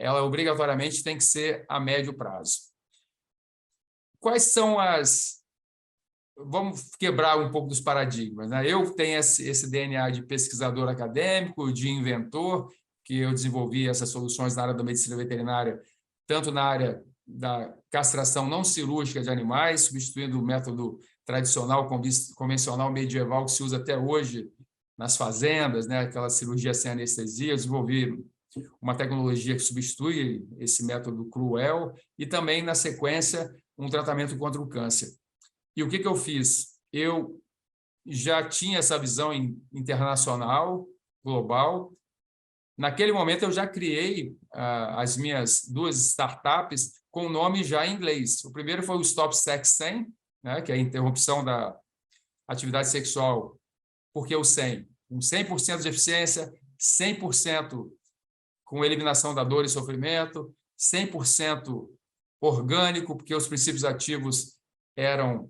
ela obrigatoriamente tem que ser a médio prazo. Quais são as... Vamos quebrar um pouco dos paradigmas, né? Eu tenho esse DNA de pesquisador acadêmico, de inventor, que eu desenvolvi essas soluções na área da medicina veterinária, tanto na área da castração não cirúrgica de animais, substituindo o método tradicional, convencional, medieval, que se usa até hoje nas fazendas, né? Aquela cirurgia sem anestesia. Eu desenvolvi uma tecnologia que substitui esse método cruel e também, na sequência, um tratamento contra o câncer. E o que eu fiz? Eu já tinha essa visão internacional, global. Naquele momento, eu já criei as minhas 2 startups com o nome já em inglês. O primeiro foi o Stop Sex 100, né, que é a interrupção da atividade sexual, porque o 100, com 100% de eficiência, 100% com eliminação da dor e sofrimento, 100% orgânico, porque os princípios ativos eram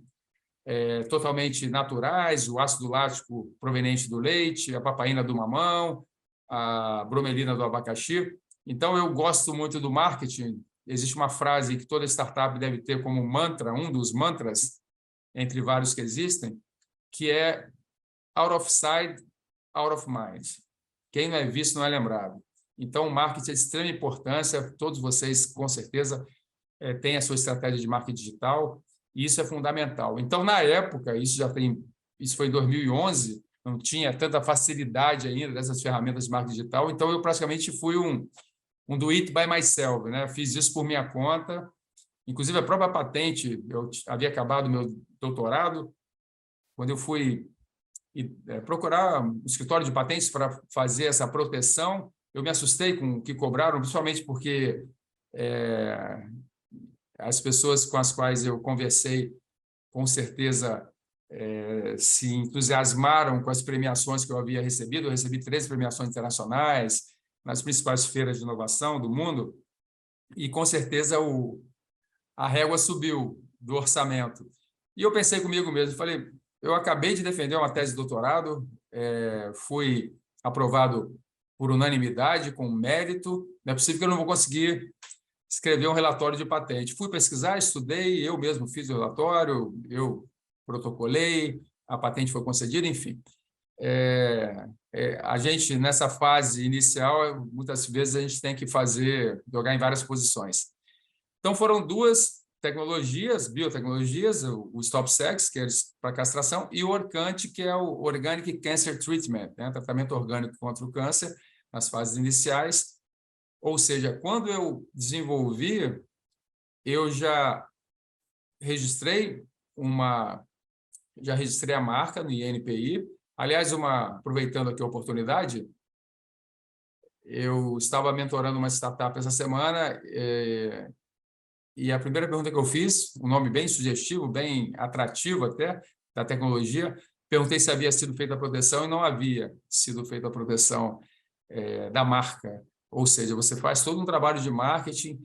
totalmente naturais, o ácido lático proveniente do leite, a papaína do mamão, a bromelina do abacaxi. Então, eu gosto muito do marketing. Existe uma frase que toda startup deve ter como mantra, um dos mantras, entre vários que existem, que é out of sight, out of mind. Quem não é visto não é lembrado. Então, o marketing é de extrema importância. Todos vocês, com certeza, têm a sua estratégia de marketing digital. E isso é fundamental. Então, na época, isso foi em 2011, não tinha tanta facilidade ainda dessas ferramentas de marketing digital, então eu praticamente fui um do it by myself, né? Fiz isso por minha conta, inclusive a própria patente, eu havia acabado o meu doutorado, quando eu fui procurar um escritório de patentes para fazer essa proteção, eu me assustei com o que cobraram, principalmente porque as pessoas com as quais eu conversei, com certeza, se entusiasmaram com as premiações que eu havia recebido. Eu recebi 13 premiações internacionais nas principais feiras de inovação do mundo e, com certeza, a régua subiu do orçamento. E eu pensei comigo mesmo, falei, eu acabei de defender uma tese de doutorado, fui aprovado por unanimidade, com mérito, não é possível que eu não vou conseguir escrever um relatório de patente. Fui pesquisar, estudei, eu mesmo fiz o relatório, eu protocolei, a patente foi concedida, enfim. A gente, nessa fase inicial, muitas vezes a gente tem que jogar em várias posições. Então, foram 2 tecnologias, biotecnologias, o StopSex, que é para castração, e o Orcante, que é o Organic Cancer Treatment, né? Tratamento orgânico contra o câncer, nas fases iniciais. Ou seja, quando eu desenvolvi, eu já registrei a marca no INPI. Aliás, aproveitando aqui a oportunidade, eu estava mentorando uma startup essa semana e a primeira pergunta que eu fiz, um nome bem sugestivo, bem atrativo até, da tecnologia, perguntei se havia sido feita a proteção e não havia sido feita a proteção da marca. Ou seja, você faz todo um trabalho de marketing,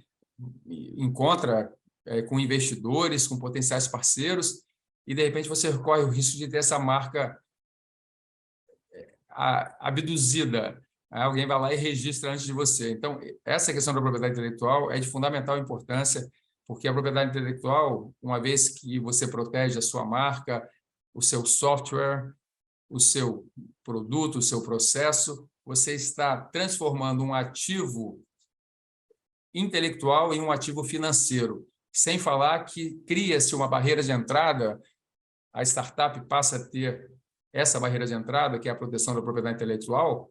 encontra com investidores, com potenciais parceiros, e, de repente, você corre o risco de ter essa marca abduzida. Alguém vai lá e registra antes de você. Então, essa questão da propriedade intelectual é de fundamental importância, porque a propriedade intelectual, uma vez que você protege a sua marca, o seu software, o seu produto, o seu processo, você está transformando um ativo intelectual em um ativo financeiro. Sem falar que cria-se uma barreira de entrada, a startup passa a ter essa barreira de entrada, que é a proteção da propriedade intelectual,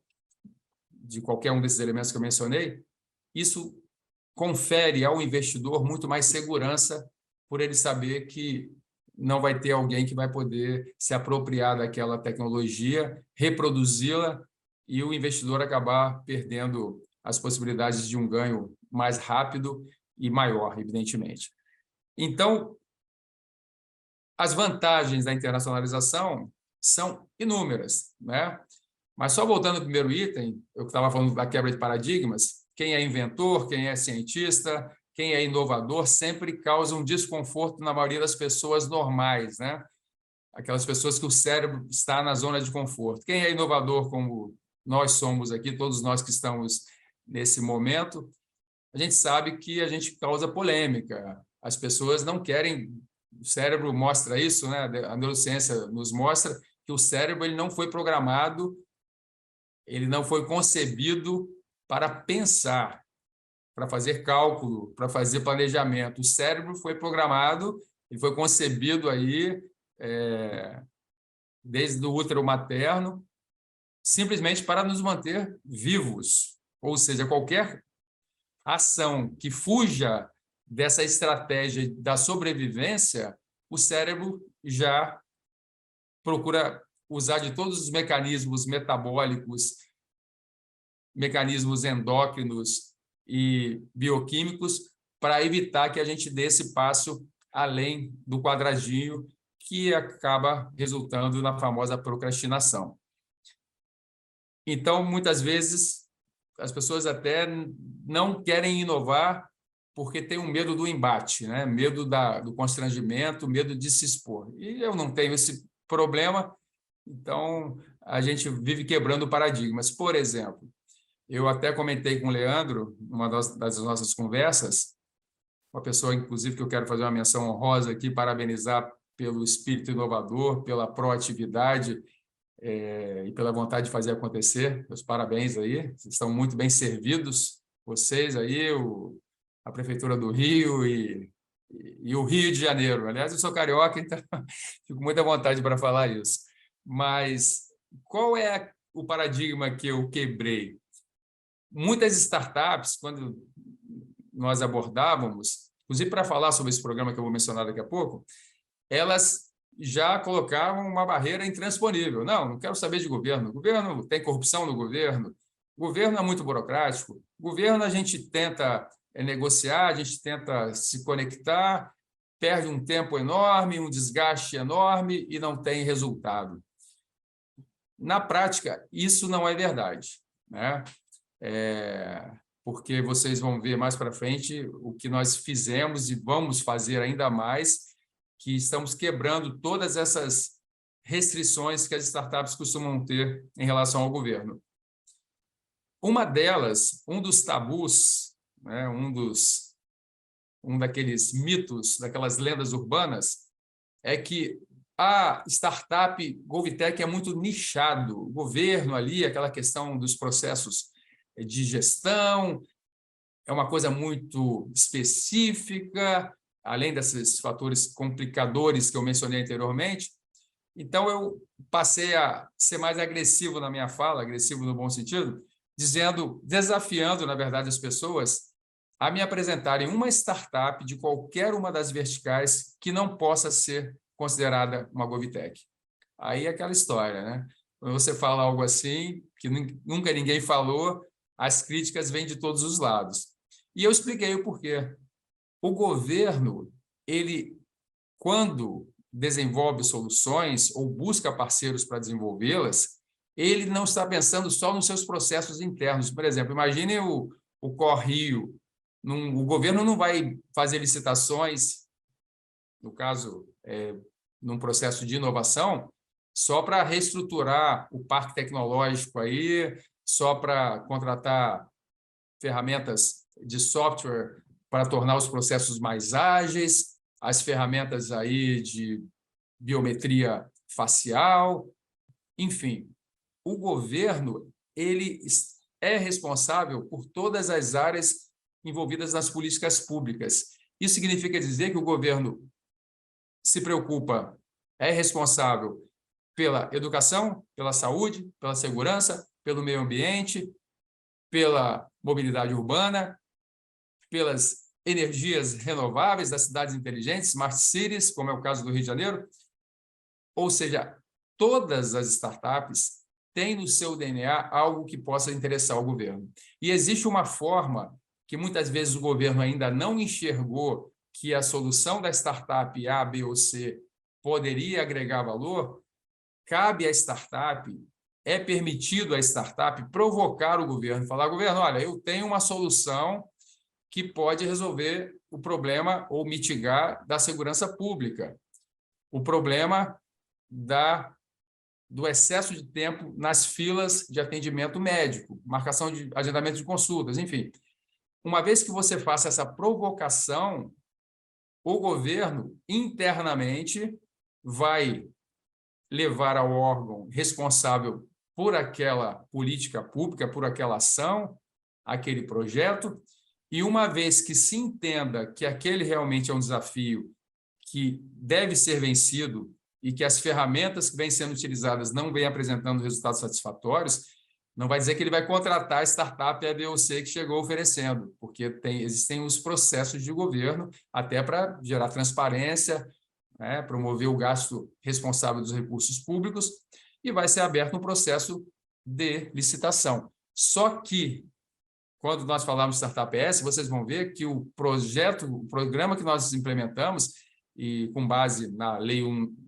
de qualquer um desses elementos que eu mencionei. Isso confere ao investidor muito mais segurança, por ele saber que não vai ter alguém que vai poder se apropriar daquela tecnologia, reproduzi-la e o investidor acabar perdendo as possibilidades de um ganho mais rápido e maior, evidentemente. Então, as vantagens da internacionalização são inúmeras, né? Mas só voltando ao primeiro item, eu estava falando da quebra de paradigmas, quem é inventor, quem é cientista, quem é inovador, sempre causa um desconforto na maioria das pessoas normais, né? Aquelas pessoas que o cérebro está na zona de conforto. Quem é inovador, como nós somos aqui, todos nós que estamos nesse momento, a gente sabe que a gente causa polêmica. As pessoas não querem... O cérebro mostra isso, né? A neurociência nos mostra que o cérebro ele não foi programado, ele não foi concebido para pensar, para fazer cálculo, para fazer planejamento. O cérebro foi programado, ele foi concebido aí desde o útero materno, simplesmente para nos manter vivos. Ou seja, qualquer ação que fuja dessa estratégia da sobrevivência, o cérebro já procura usar de todos os mecanismos metabólicos, mecanismos endócrinos e bioquímicos para evitar que a gente dê esse passo além do quadradinho, que acaba resultando na famosa procrastinação. Então, muitas vezes, as pessoas até não querem inovar porque tem um medo do embate, né? Medo do constrangimento, medo de se expor. E eu não tenho esse problema, então a gente vive quebrando paradigmas. Por exemplo, eu até comentei com o Leandro, numa das nossas conversas, uma pessoa, inclusive, que eu quero fazer uma menção honrosa aqui, parabenizar pelo espírito inovador, pela proatividade e pela vontade de fazer acontecer. Meus parabéns aí, vocês estão muito bem servidos, vocês aí, a Prefeitura do Rio e o Rio de Janeiro. Aliás, eu sou carioca, então fico com muita vontade para falar isso. Mas qual é o paradigma que eu quebrei? Muitas startups, quando nós abordávamos, inclusive para falar sobre esse programa que eu vou mencionar daqui a pouco, elas já colocavam uma barreira intransponível. Não quero saber de governo. O governo tem corrupção no governo. O governo é muito burocrático. O governo a gente tenta negociar, a gente tenta se conectar, perde um tempo enorme, um desgaste enorme e não tem resultado. Na prática, isso não é verdade, né? Porque vocês vão ver mais para frente o que nós fizemos e vamos fazer ainda mais, que estamos quebrando todas essas restrições que as startups costumam ter em relação ao governo. Uma delas, um dos tabus, né, um daqueles mitos, daquelas lendas urbanas, é que a startup GovTech é muito nichado. O governo ali, aquela questão dos processos de gestão, é uma coisa muito específica, além desses fatores complicadores que eu mencionei anteriormente. Então, eu passei a ser mais agressivo na minha fala, agressivo no bom sentido, desafiando, na verdade, as pessoas a me apresentarem uma startup de qualquer uma das verticais que não possa ser considerada uma GovTech. Aí é aquela história, né? Quando você fala algo assim, que nunca ninguém falou, as críticas vêm de todos os lados. E eu expliquei o porquê. O governo, ele, quando desenvolve soluções ou busca parceiros para desenvolvê-las, ele não está pensando só nos seus processos internos. Por exemplo, imagine o Correio. O governo não vai fazer licitações, no caso, num processo de inovação, só para reestruturar o parque tecnológico aí, só para contratar ferramentas de software para tornar os processos mais ágeis, as ferramentas aí de biometria facial, enfim. O governo ele é responsável por todas as áreas envolvidas nas políticas públicas. Isso significa dizer que o governo se preocupa, é responsável pela educação, pela saúde, pela segurança, pelo meio ambiente, pela mobilidade urbana, pelas energias renováveis das cidades inteligentes, smart cities, como é o caso do Rio de Janeiro. Ou seja, todas as startups têm no seu DNA algo que possa interessar ao governo. E existe uma forma que muitas vezes o governo ainda não enxergou que a solução da startup A, B ou C poderia agregar valor. Cabe à startup, é permitido à startup provocar o governo, falar: governo, olha, eu tenho uma solução que pode resolver o problema ou mitigar da segurança pública, o problema do excesso de tempo nas filas de atendimento médico, marcação de agendamento de consultas, enfim. uma vez que você faça essa provocação, o governo internamente vai levar ao órgão responsável por aquela política pública, por aquela ação, aquele projeto, e uma vez que se entenda que aquele realmente é um desafio que deve ser vencido e que as ferramentas que vêm sendo utilizadas não vêm apresentando resultados satisfatórios, não vai dizer que ele vai contratar a startup A, B ou C que chegou oferecendo, porque existem os processos de governo até para gerar transparência, né, promover o gasto responsável dos recursos públicos, e vai ser aberto um processo de licitação. Só que, quando nós falamos de Startup S, vocês vão ver que o programa que nós implementamos, e com base na Lei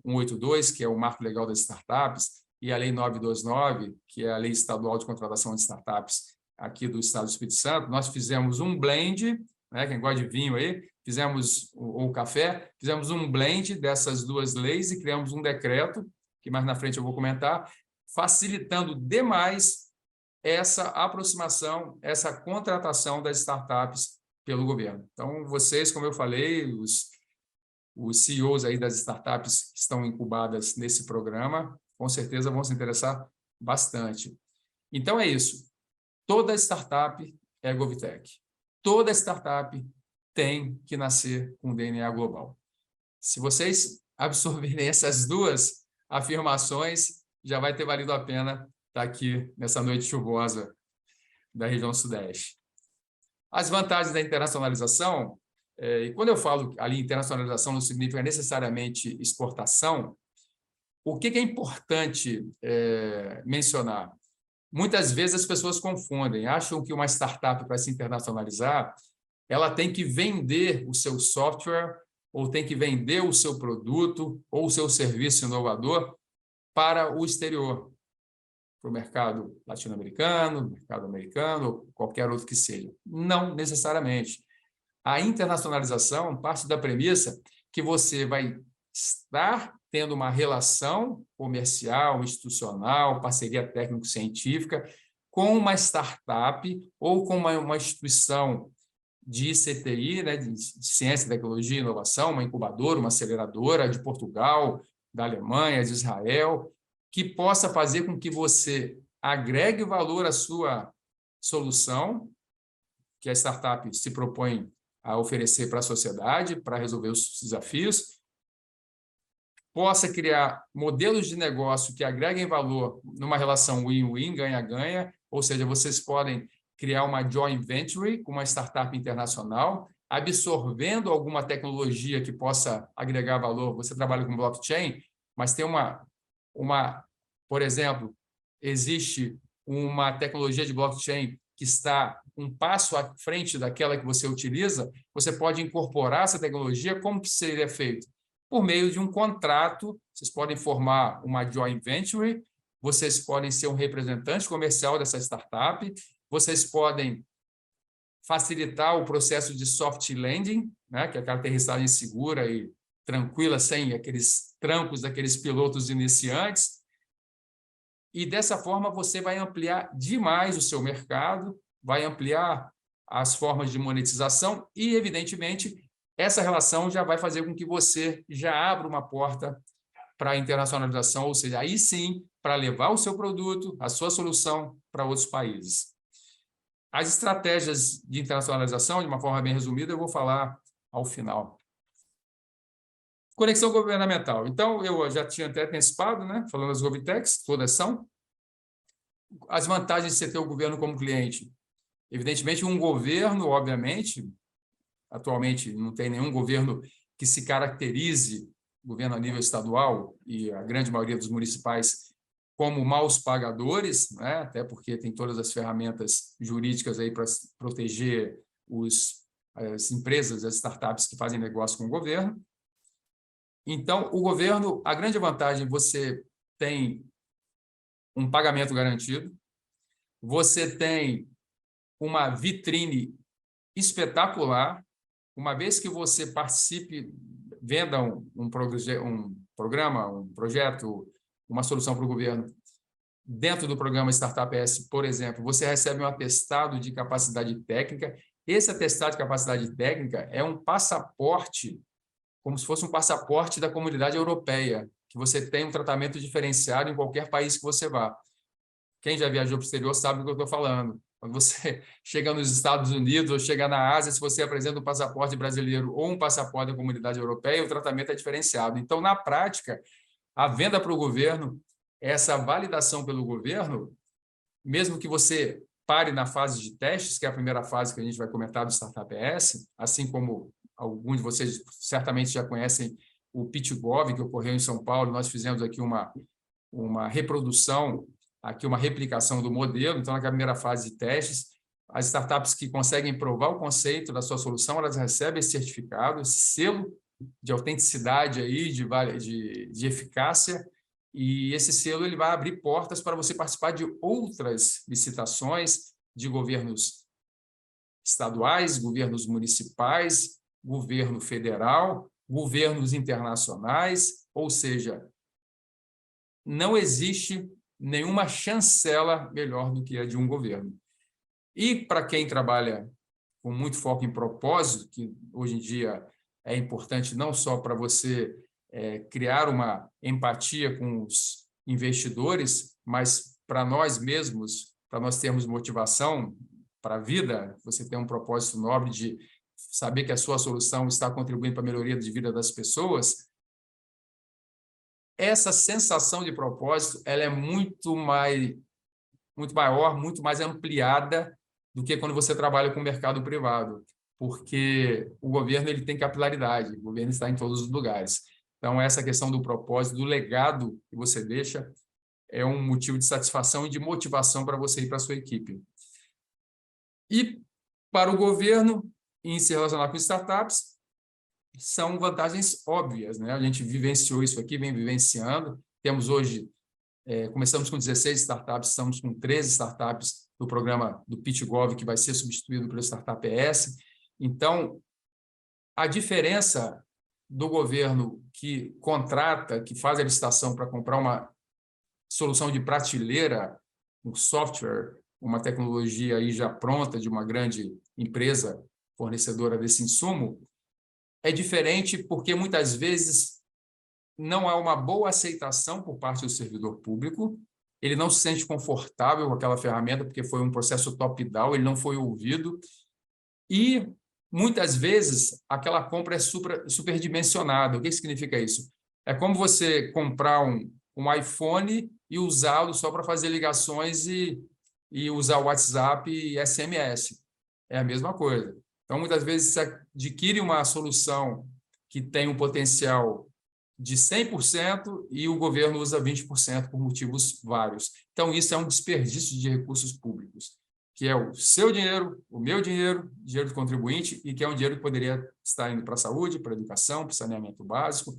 182, que é o marco legal das startups, e a Lei 929, que é a Lei Estadual de Contratação de Startups aqui do Estado do Espírito Santo, nós fizemos um blend, né, quem gosta de vinho aí, fizemos, ou café, fizemos um blend dessas duas leis e criamos um decreto, que mais na frente eu vou comentar, facilitando demais essa aproximação, essa contratação das startups pelo governo. Então, vocês, como eu falei, os CEOs aí das startups que estão incubadas nesse programa, com certeza vão se interessar bastante. Então, é isso. Toda startup é GovTech. Toda startup tem que nascer com DNA global. Se vocês absorverem essas duas afirmações, já vai ter valido a pena estar aqui nessa noite chuvosa da região Sudeste. As vantagens da internacionalização, e quando eu falo ali internacionalização não significa necessariamente exportação, o que é importante mencionar? Muitas vezes as pessoas confundem, acham que uma startup para se internacionalizar, ela tem que vender o seu software, ou tem que vender o seu produto, ou o seu serviço inovador para o exterior, para o mercado latino-americano, mercado americano, ou qualquer outro que seja. Não necessariamente. A internacionalização parte da premissa que você vai estar tendo uma relação comercial, institucional, parceria técnico-científica com uma startup ou com uma instituição de CTI, né, de Ciência, Tecnologia e Inovação, uma incubadora, uma aceleradora de Portugal, da Alemanha, de Israel, que possa fazer com que você agregue valor à sua solução, que a startup se propõe a oferecer para a sociedade, para resolver os desafios, possa criar modelos de negócio que agreguem valor numa relação win-win, ganha-ganha, ou seja, vocês podem criar uma joint venture com uma startup internacional, absorvendo alguma tecnologia que possa agregar valor. Você trabalha com blockchain, mas tem por exemplo, existe uma tecnologia de blockchain que está um passo à frente daquela que você utiliza, você pode incorporar essa tecnologia. Como que seria feito? Por meio de um contrato, vocês podem formar uma joint venture, vocês podem ser um representante comercial dessa startup, vocês podem facilitar o processo de soft landing, né, que é aquela aterrissagem segura e tranquila, sem aqueles trancos daqueles pilotos iniciantes. E, dessa forma, você vai ampliar demais o seu mercado, vai ampliar as formas de monetização e, evidentemente, essa relação já vai fazer com que você já abra uma porta para a internacionalização, ou seja, aí sim, para levar o seu produto, a sua solução para outros países. As estratégias de internacionalização, de uma forma bem resumida, eu vou falar ao final. Conexão governamental. Então, eu já tinha até antecipado, né? Falando das GovTechs, todas são. As vantagens de você ter o governo como cliente. Evidentemente, um governo, obviamente, atualmente não tem nenhum governo que se caracterize, governo a nível estadual e a grande maioria dos municipais, como maus pagadores, né? Até porque tem todas as ferramentas jurídicas aí para proteger as empresas, as startups que fazem negócio com o governo. Então, o governo, a grande vantagem, você tem um pagamento garantido, você tem uma vitrine espetacular. Uma vez que você participe, venda um programa, um projeto, uma solução para o governo, dentro do programa Startup S, por exemplo, você recebe um atestado de capacidade técnica Esse atestado de capacidade técnica é um passaporte, como se fosse um passaporte da Comunidade Europeia, que você tem um tratamento diferenciado em qualquer país que você vá. Quem já viajou para o exterior sabe do que eu estou falando. Quando você chega nos Estados Unidos ou chega na Ásia, se você apresenta um passaporte brasileiro ou um passaporte da Comunidade Europeia, o tratamento é diferenciado. Então, na prática, a venda para o governo, essa validação pelo governo, mesmo que você pare na fase de testes, que é a primeira fase que a gente vai comentar do Startup ES, assim como alguns de vocês certamente já conhecem o PitchGov, que ocorreu em São Paulo, nós fizemos aqui uma reprodução, aqui uma replicação do modelo. Então, na primeira fase de testes, as startups que conseguem provar o conceito da sua solução, elas recebem esse certificado, esse selo de autenticidade aí, de eficácia, e esse selo ele vai abrir portas para você participar de outras licitações de governos estaduais, governos municipais, governo federal, governos internacionais, ou seja, não existe nenhuma chancela melhor do que a de um governo. E para quem trabalha com muito foco em propósito, que hoje em dia é importante não só para você criar uma empatia com os investidores, mas para nós mesmos, para nós termos motivação para a vida, você tem um propósito nobre de saber que a sua solução está contribuindo para a melhoria de vida das pessoas. Essa sensação de propósito ela é muito maior, muito mais ampliada do que quando você trabalha com o mercado privado, porque o governo ele tem capilaridade, o governo está em todos os lugares. Então, essa questão do propósito, do legado que você deixa, é um motivo de satisfação e de motivação para você e para a sua equipe. E, para o governo, em se relacionar com startups, são vantagens óbvias, né? A gente vivenciou isso aqui, vem vivenciando. Temos hoje, começamos com 16 startups, estamos com 13 startups do programa do PitchGov, que vai ser substituído pelo Startup ES. Então, a diferença do governo que contrata, que faz a licitação para comprar uma solução de prateleira, um software, uma tecnologia aí já pronta de uma grande empresa fornecedora desse insumo, é diferente porque muitas vezes não há uma boa aceitação por parte do servidor público, ele não se sente confortável com aquela ferramenta porque foi um processo top-down, ele não foi ouvido, e muitas vezes aquela compra é superdimensionada. O que significa isso? É como você comprar um iPhone e usá-lo só para fazer ligações e usar o WhatsApp e SMS. É a mesma coisa. Então, muitas vezes, você adquire uma solução que tem um potencial de 100% e o governo usa 20% por motivos vários. Então, isso é um desperdício de recursos públicos, que é o seu dinheiro, o meu dinheiro, dinheiro do contribuinte, e que é um dinheiro que poderia estar indo para a saúde, para a educação, para o saneamento básico,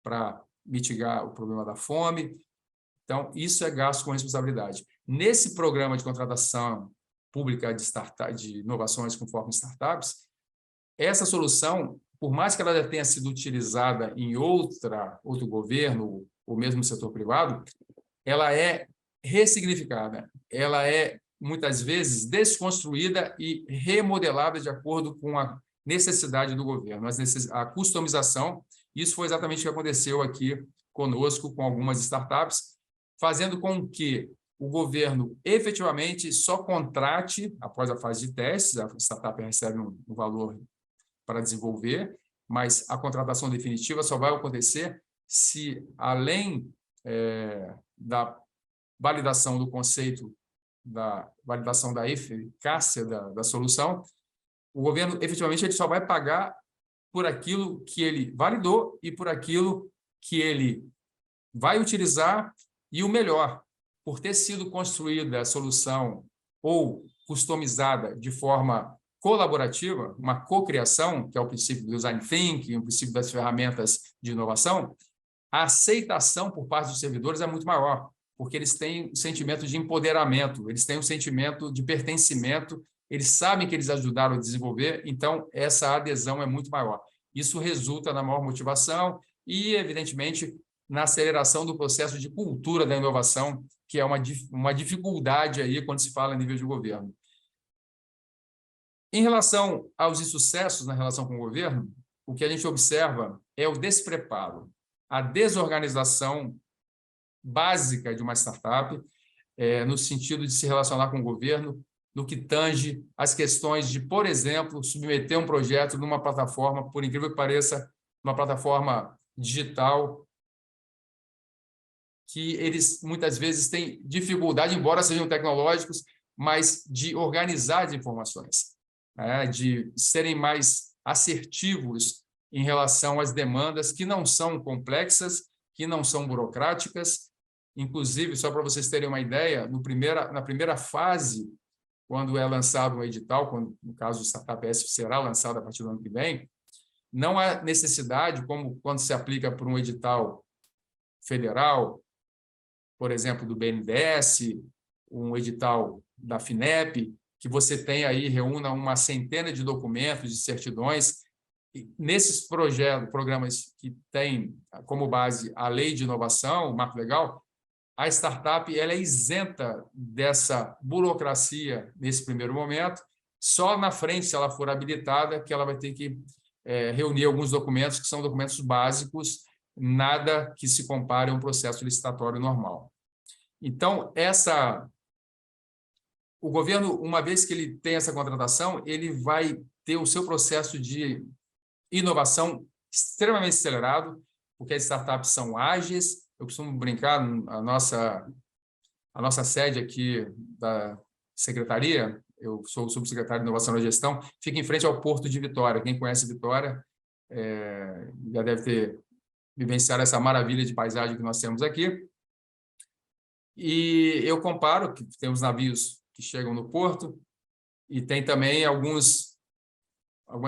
para mitigar o problema da fome. Então, isso é gasto com responsabilidade. Nesse programa de contratação pública de inovações com foco em startups, essa solução, por mais que ela já tenha sido utilizada em outro governo, ou mesmo no setor privado, ela é ressignificada, ela é, muitas vezes, desconstruída e remodelada de acordo com a necessidade do governo, a customização. Isso foi exatamente o que aconteceu aqui conosco, com algumas startups, fazendo com que o governo efetivamente só contrate, após a fase de testes, a startup recebe um valor para desenvolver, mas a contratação definitiva só vai acontecer se, além da validação do conceito, da validação da eficácia da solução, o governo, efetivamente, ele só vai pagar por aquilo que ele validou e por aquilo que ele vai utilizar, e o melhor, por ter sido construída a solução ou customizada de forma colaborativa, uma cocriação, que é o princípio do design thinking, o princípio das ferramentas de inovação, a aceitação por parte dos servidores é muito maior, porque eles têm um sentimento de empoderamento, eles têm um sentimento de pertencimento, eles sabem que eles ajudaram a desenvolver, então essa adesão é muito maior. Isso resulta na maior motivação e, evidentemente, na aceleração do processo de cultura da inovação, que é uma dificuldade aí quando se fala a nível de governo. Em relação aos insucessos na relação com o governo, o que a gente observa é o despreparo, a desorganização básica de uma startup, no sentido de se relacionar com o governo, no que tange as questões de, por exemplo, submeter um projeto numa plataforma, por incrível que pareça, uma plataforma digital, que eles muitas vezes têm dificuldade, embora sejam tecnológicos, mas de organizar as informações, né? De serem mais assertivos em relação às demandas que não são complexas, que não são burocráticas. Inclusive, só para vocês terem uma ideia, na primeira fase, quando é lançado um edital, no caso o Startup S será lançado a partir do ano que vem, não há necessidade, como quando se aplica por um edital federal, por exemplo, do BNDES, um edital da FINEP, que você tem aí, reúna uma centena de documentos, de certidões. E nesses programas que têm como base a lei de inovação, o marco legal, a startup ela é isenta dessa burocracia nesse primeiro momento. Só na frente, se ela for habilitada, que ela vai ter que reunir alguns documentos que são documentos básicos, nada que se compare a um processo licitatório normal. Então, o governo, uma vez que ele tem essa contratação, ele vai ter o seu processo de inovação extremamente acelerado, porque as startups são ágeis. Eu costumo brincar, a nossa sede aqui da secretaria, eu sou o subsecretário de Inovação e Gestão, fica em frente ao Porto de Vitória. Quem conhece Vitória já deve ter vivenciado essa maravilha de paisagem que nós temos aqui. E eu comparo que temos navios que chegam no porto e tem também algumas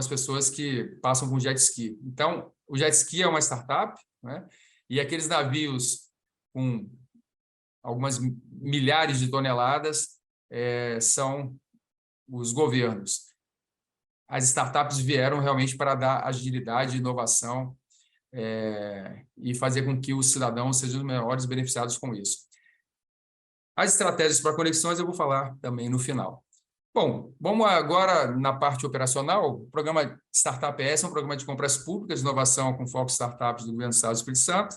pessoas que passam com jet ski. Então, o jet ski é uma startup, né? E aqueles navios com algumas milhares de toneladas são os governos. As startups vieram realmente para dar agilidade, inovação e fazer com que os cidadãos sejam os maiores beneficiados com isso. As estratégias para conexões eu vou falar também no final. Bom, vamos agora na parte operacional. O programa Startup S é um programa de compras públicas de inovação com foco em startups do Governo do Estado do Espírito Santo.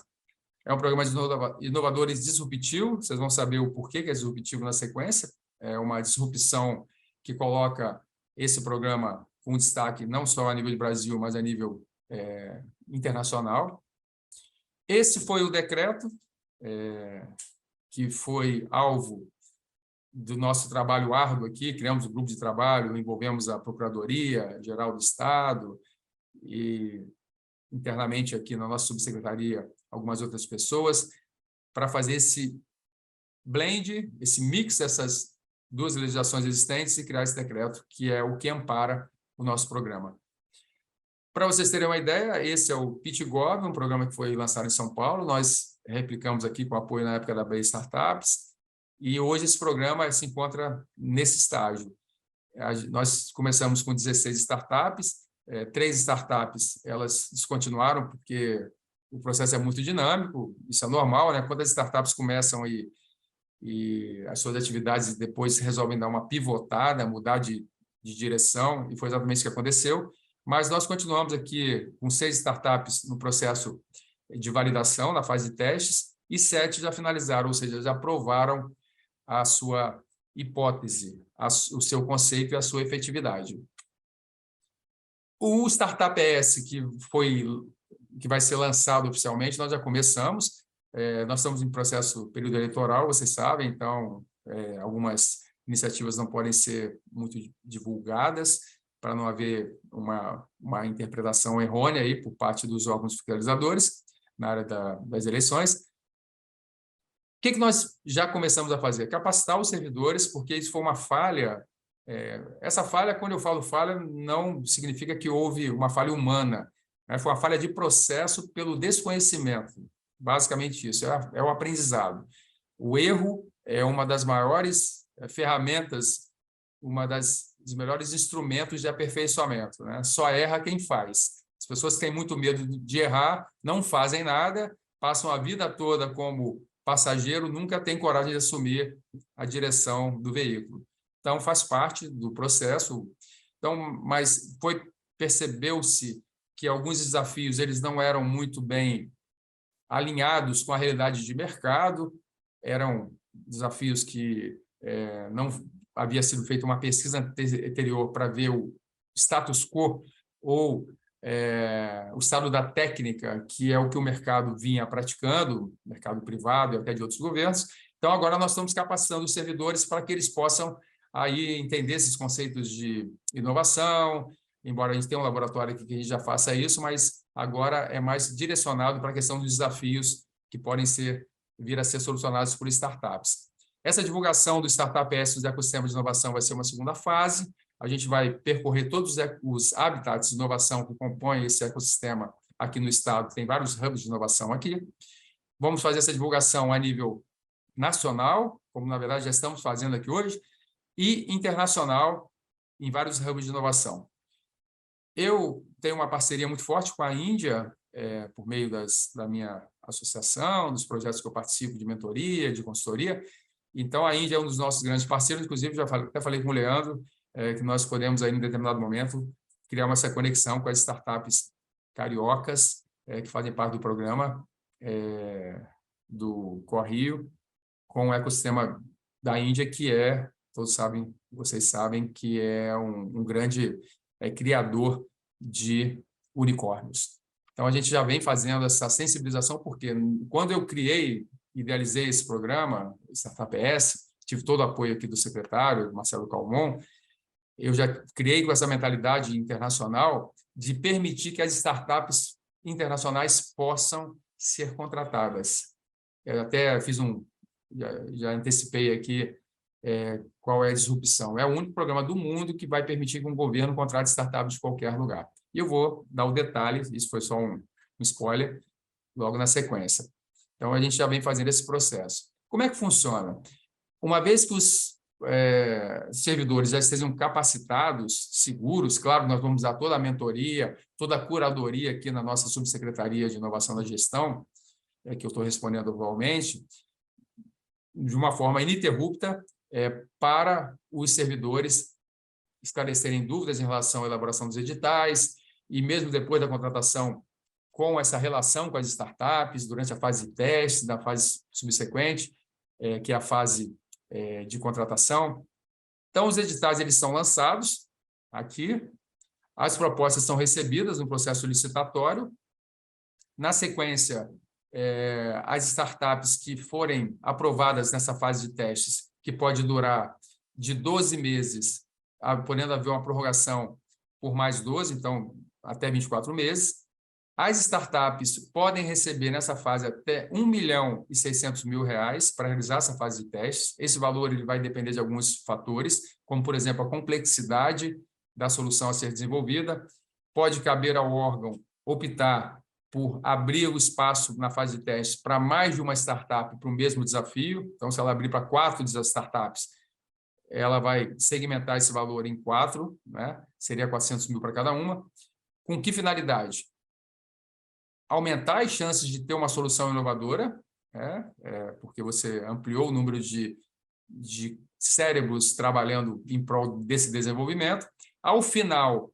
É um programa de inovadores disruptivo. Vocês vão saber o porquê que é disruptivo na sequência. É uma disrupção que coloca esse programa com destaque não só a nível de Brasil, mas a nível internacional. Esse foi o decreto que foi alvo do nosso trabalho árduo aqui. Criamos um grupo de trabalho, envolvemos a Procuradoria-Geral do Estado e, internamente aqui na nossa subsecretaria, algumas outras pessoas, para fazer esse blend, esse mix dessas duas legislações existentes e criar esse decreto, que é o que ampara o nosso programa. Para vocês terem uma ideia, esse é o PitGov, um programa que foi lançado em São Paulo. Nós replicamos aqui com apoio na época da Bay Startups, e hoje esse programa se encontra nesse estágio. Nós começamos com 16 startups, 3 startups elas descontinuaram porque o processo é muito dinâmico, isso é normal, né? Quando as startups começam e as suas atividades depois resolvem dar uma pivotada, mudar de direção, e foi exatamente isso que aconteceu. Mas nós continuamos aqui com 6 startups no processo de validação, na fase de testes, e 7 já finalizaram, ou seja, já aprovaram a sua hipótese, o seu conceito e a sua efetividade. O Startup S, que vai ser lançado oficialmente, nós já começamos. Nós estamos em processo período eleitoral, vocês sabem, então algumas iniciativas não podem ser muito divulgadas, para não haver uma interpretação errônea aí por parte dos órgãos fiscalizadores na área das eleições. O que nós já começamos a fazer? Capacitar os servidores, porque isso foi uma falha. Essa falha, quando eu falo falha, não significa que houve uma falha humana, né? Foi uma falha de processo pelo desconhecimento. Basicamente isso, é o aprendizado. O erro é uma das maiores ferramentas, dos melhores instrumentos de aperfeiçoamento, né? Só erra quem faz. As pessoas que têm muito medo de errar, não fazem nada, passam a vida toda como passageiro, nunca têm coragem de assumir a direção do veículo. Então, faz parte do processo. Então, mas percebeu-se que alguns desafios eles não eram muito bem alinhados com a realidade de mercado, eram desafios que não havia sido feita uma pesquisa anterior para ver o status quo ou o estado da técnica, que é o que o mercado vinha praticando, mercado privado e até de outros governos. Então, agora nós estamos capacitando os servidores para que eles possam aí entender esses conceitos de inovação, embora a gente tenha um laboratório aqui que a gente já faça isso, mas agora é mais direcionado para a questão dos desafios que podem vir a ser solucionados por startups. Essa divulgação do Startup S dos ecossistemas de inovação vai ser uma segunda fase. A gente vai percorrer todos os habitats de inovação que compõem esse ecossistema aqui no estado. Tem vários hubs de inovação aqui. Vamos fazer essa divulgação a nível nacional, como, na verdade, já estamos fazendo aqui hoje, e internacional, em vários hubs de inovação. Eu tenho uma parceria muito forte com a Índia, por meio da minha associação, dos projetos que eu participo de mentoria, de consultoria. Então, a Índia é um dos nossos grandes parceiros, inclusive, até falei com o Leandro, que nós podemos, aí, em determinado momento, criar essa conexão com as startups cariocas, que fazem parte do programa do Correio, com o ecossistema da Índia, que todos sabem, vocês sabem, que é um grande criador de unicórnios. Então, a gente já vem fazendo essa sensibilização, porque quando eu idealizei esse programa, Startup S, tive todo o apoio aqui do secretário, Marcelo Calmon, eu já criei com essa mentalidade internacional de permitir que as startups internacionais possam ser contratadas. Eu até já antecipei aqui qual é a disrupção. É o único programa do mundo que vai permitir que um governo contrate startups de qualquer lugar. E eu vou dar o detalhe, isso foi só um spoiler, logo na sequência. Então, a gente já vem fazendo esse processo. Como é que funciona? Uma vez que os servidores já estejam capacitados, seguros, claro, nós vamos dar toda a mentoria, toda a curadoria aqui na nossa subsecretaria de Inovação da Gestão, que eu estou respondendo atualmente, de uma forma ininterrupta, para os servidores esclarecerem dúvidas em relação à elaboração dos editais e mesmo depois da contratação, com essa relação com as startups, durante a fase de teste, da fase subsequente, que é a fase de contratação. Então, os editais eles são lançados aqui, as propostas são recebidas no processo licitatório. Na sequência, as startups que forem aprovadas nessa fase de testes, que pode durar de 12 meses, podendo haver uma prorrogação por mais 12, então até 24 meses. As startups podem receber nessa fase até R$ 1.600.000 para realizar essa fase de testes. Esse valor ele vai depender de alguns fatores, como, por exemplo, a complexidade da solução a ser desenvolvida. Pode caber ao órgão optar por abrir o espaço na fase de teste para mais de uma startup para o mesmo desafio. Então, se ela abrir para 4 startups, ela vai segmentar esse valor em 4, né? Seria 400 mil para cada uma. Com que finalidade? Aumentar as chances de ter uma solução inovadora, porque você ampliou o número de cérebros trabalhando em prol desse desenvolvimento. Ao final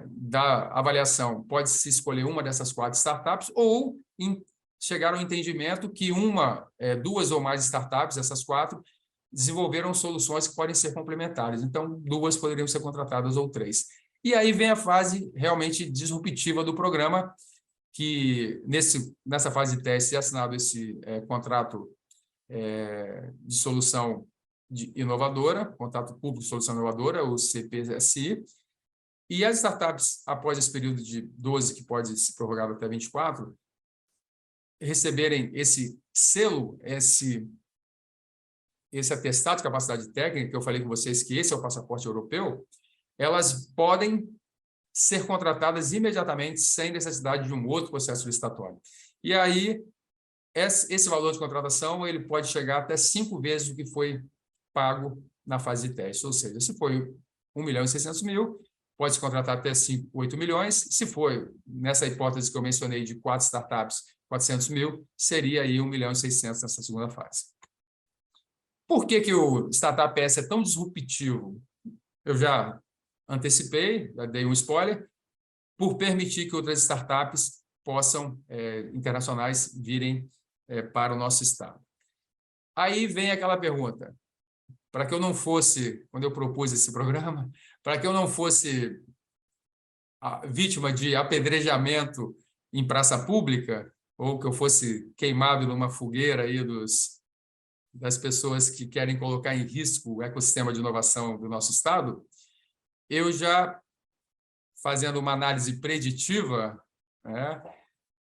da avaliação, pode-se escolher uma dessas 4 startups ou chegar ao entendimento que duas ou mais startups, essas 4, desenvolveram soluções que podem ser complementares. Então, 2 poderiam ser contratadas ou 3. E aí vem a fase realmente disruptiva do programa, que nessa fase de teste é assinado esse contrato de solução inovadora, contrato público de solução inovadora, o CPSI, e as startups, após esse período de 12, que pode se prorrogar até 24, receberem esse selo, esse atestado de capacidade técnica, que eu falei com vocês que esse é o passaporte europeu, elas podem ser contratadas imediatamente, sem necessidade de um outro processo licitatório. E aí, esse valor de contratação ele pode chegar até 5 vezes o que foi pago na fase de teste. Ou seja, se foi R$ 1.600.000, pode-se contratar até 8 milhões. Se for, nessa hipótese que eu mencionei, de 4 startups, 400 mil, seria aí 1.600.000 nessa segunda fase. Por que o Startup S é tão disruptivo? Eu já antecipei, dei um spoiler, por permitir que outras startups possam, internacionais, virem para o nosso estado. Aí vem aquela pergunta, para que eu não fosse, quando eu propus esse programa, para que eu não fosse vítima de apedrejamento em praça pública, ou que eu fosse queimado numa fogueira aí das pessoas que querem colocar em risco o ecossistema de inovação do nosso estado, eu já, fazendo uma análise preditiva, né,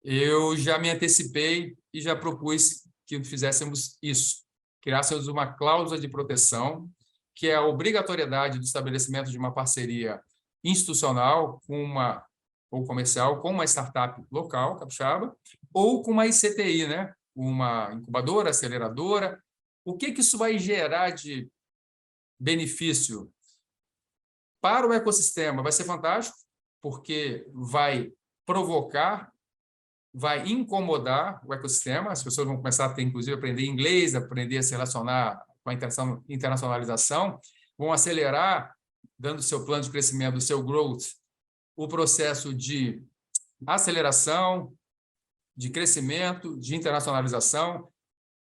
eu já me antecipei e já propus que fizéssemos isso, criássemos uma cláusula de proteção, que é a obrigatoriedade do estabelecimento de uma parceria institucional ou comercial com uma startup local, capixaba, ou com uma ICTI, né? Uma incubadora, aceleradora. O que isso vai gerar de benefício para o ecossistema? Vai ser fantástico, porque vai provocar, vai incomodar o ecossistema, as pessoas vão começar a ter, inclusive, aprender inglês, aprender a se relacionar com a internacionalização, vão acelerar, dando seu plano de crescimento, o seu growth, o processo de aceleração, de crescimento, de internacionalização,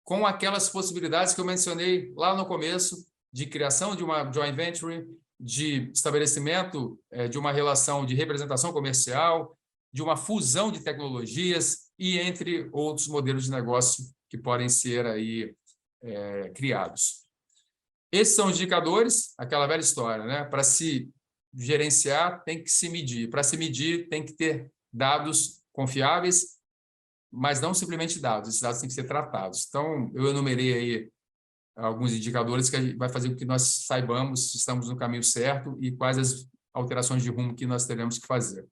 com aquelas possibilidades que eu mencionei lá no começo, de criação de uma joint venture, de estabelecimento de uma relação de representação comercial, de uma fusão de tecnologias e entre outros modelos de negócio que podem ser aí criados. Esses são os indicadores, aquela velha história, né? Para se gerenciar, tem que se medir. Para se medir, tem que ter dados confiáveis, mas não simplesmente dados. Esses dados têm que ser tratados. Então, eu enumerei aí alguns indicadores que vai fazer com que nós saibamos se estamos no caminho certo e quais as alterações de rumo que nós teremos que fazer.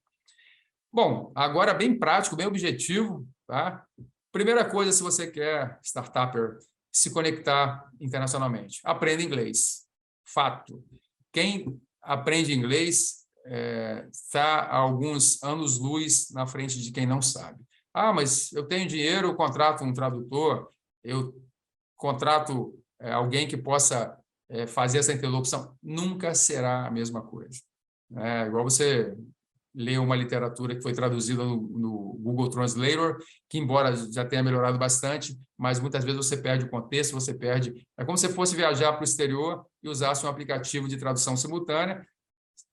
Bom, agora bem prático, bem objetivo, tá? Primeira coisa, se você quer, startupper, se conectar internacionalmente, aprenda inglês. Fato. Quem aprende inglês está a alguns anos-luz na frente de quem não sabe. Ah, mas eu tenho dinheiro, eu contrato um tradutor, eu contrato alguém que possa fazer essa interlocução. Nunca será a mesma coisa. Igual você lê uma literatura que foi traduzida no Google Translator, que, embora já tenha melhorado bastante, mas muitas vezes você perde o contexto, você perde... É como se você fosse viajar para o exterior e usasse um aplicativo de tradução simultânea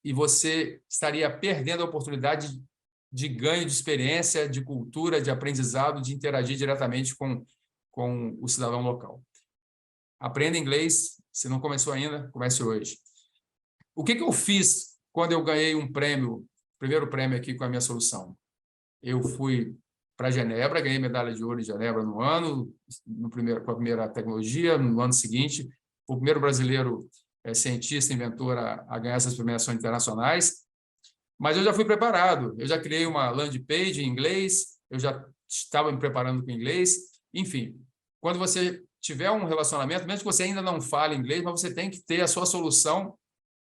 e você estaria perdendo a oportunidade de ganho de experiência, de cultura, de aprendizado, de interagir diretamente com o cidadão local. Aprenda inglês, se não começou ainda, comece hoje. O que eu fiz quando eu ganhei um prêmio, primeiro prêmio aqui com a minha solução? Eu fui para Genebra, ganhei medalha de ouro em Genebra no ano, com a primeira tecnologia, no ano seguinte, o primeiro brasileiro cientista, inventor a ganhar essas premiações internacionais, mas eu já fui preparado, eu já criei uma landing page em inglês, eu já estava me preparando com inglês, enfim, quando você tiver um relacionamento, mesmo que você ainda não fale inglês, mas você tem que ter a sua solução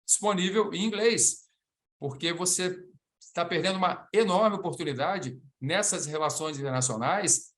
disponível em inglês, porque você está perdendo uma enorme oportunidade nessas relações internacionais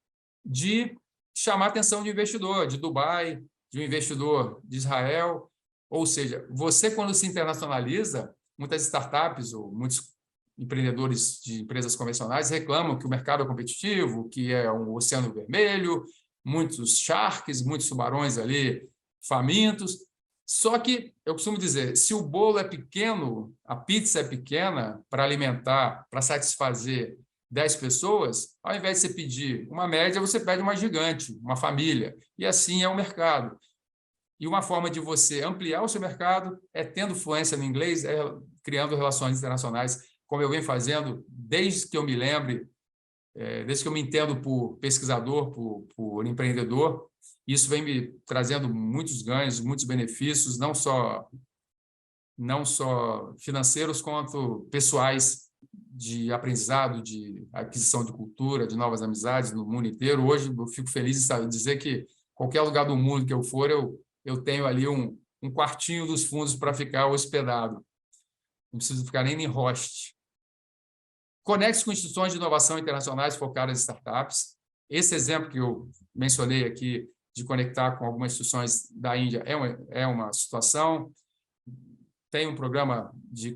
de chamar a atenção de investidor de Dubai, de um investidor de Israel. Ou seja, você, quando se internacionaliza, muitas startups ou muitos empreendedores de empresas convencionais reclamam que o mercado é competitivo, que é um oceano vermelho, muitos sharks, muitos tubarões ali famintos. Só que, eu costumo dizer, se o bolo é pequeno, a pizza é pequena para alimentar, para satisfazer 10 pessoas, ao invés de você pedir uma média, você pede uma gigante, uma família. E assim é o mercado. E uma forma de você ampliar o seu mercado é tendo fluência no inglês, criando relações internacionais, como eu venho fazendo desde que eu me lembre, desde que eu me entendo por pesquisador, por empreendedor. Isso vem me trazendo muitos ganhos, muitos benefícios, não só financeiros, quanto pessoais, de aprendizado, de aquisição de cultura, de novas amizades no mundo inteiro. Hoje, eu fico feliz em dizer que qualquer lugar do mundo que eu for, eu tenho ali um quartinho dos fundos para ficar hospedado. Não preciso ficar nem em host. Conecte-se com instituições de inovação internacionais focadas em startups. Esse exemplo que eu mencionei aqui, de conectar com algumas instituições da Índia, é uma situação. tem um programa de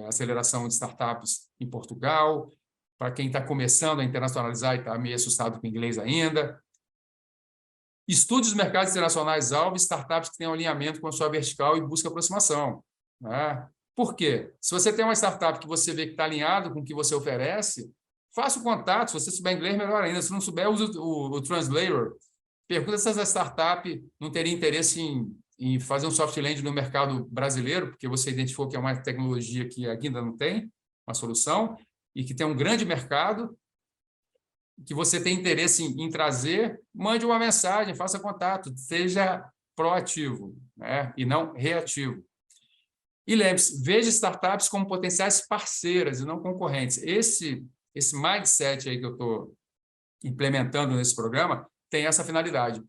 aceleração de startups em Portugal, para quem está começando a internacionalizar e está meio assustado com o inglês ainda. Estude os mercados internacionais alvo, startups que tenham alinhamento com a sua vertical e busca aproximação. Né? Por quê? Se você tem uma startup que você vê que está alinhado com o que você oferece, faça o contato. Se você souber inglês, melhor ainda. Se não souber, use o Translator. Pergunta se essa startup não teria interesse em fazer um soft landing no mercado brasileiro, porque você identificou que é uma tecnologia que ainda não tem uma solução e que tem um grande mercado, que você tem interesse em trazer, mande uma mensagem, faça contato, seja proativo, né? E não reativo. E lembre-se, veja startups como potenciais parceiras e não concorrentes. Esse mindset aí que eu estou implementando nesse programa tem essa finalidade,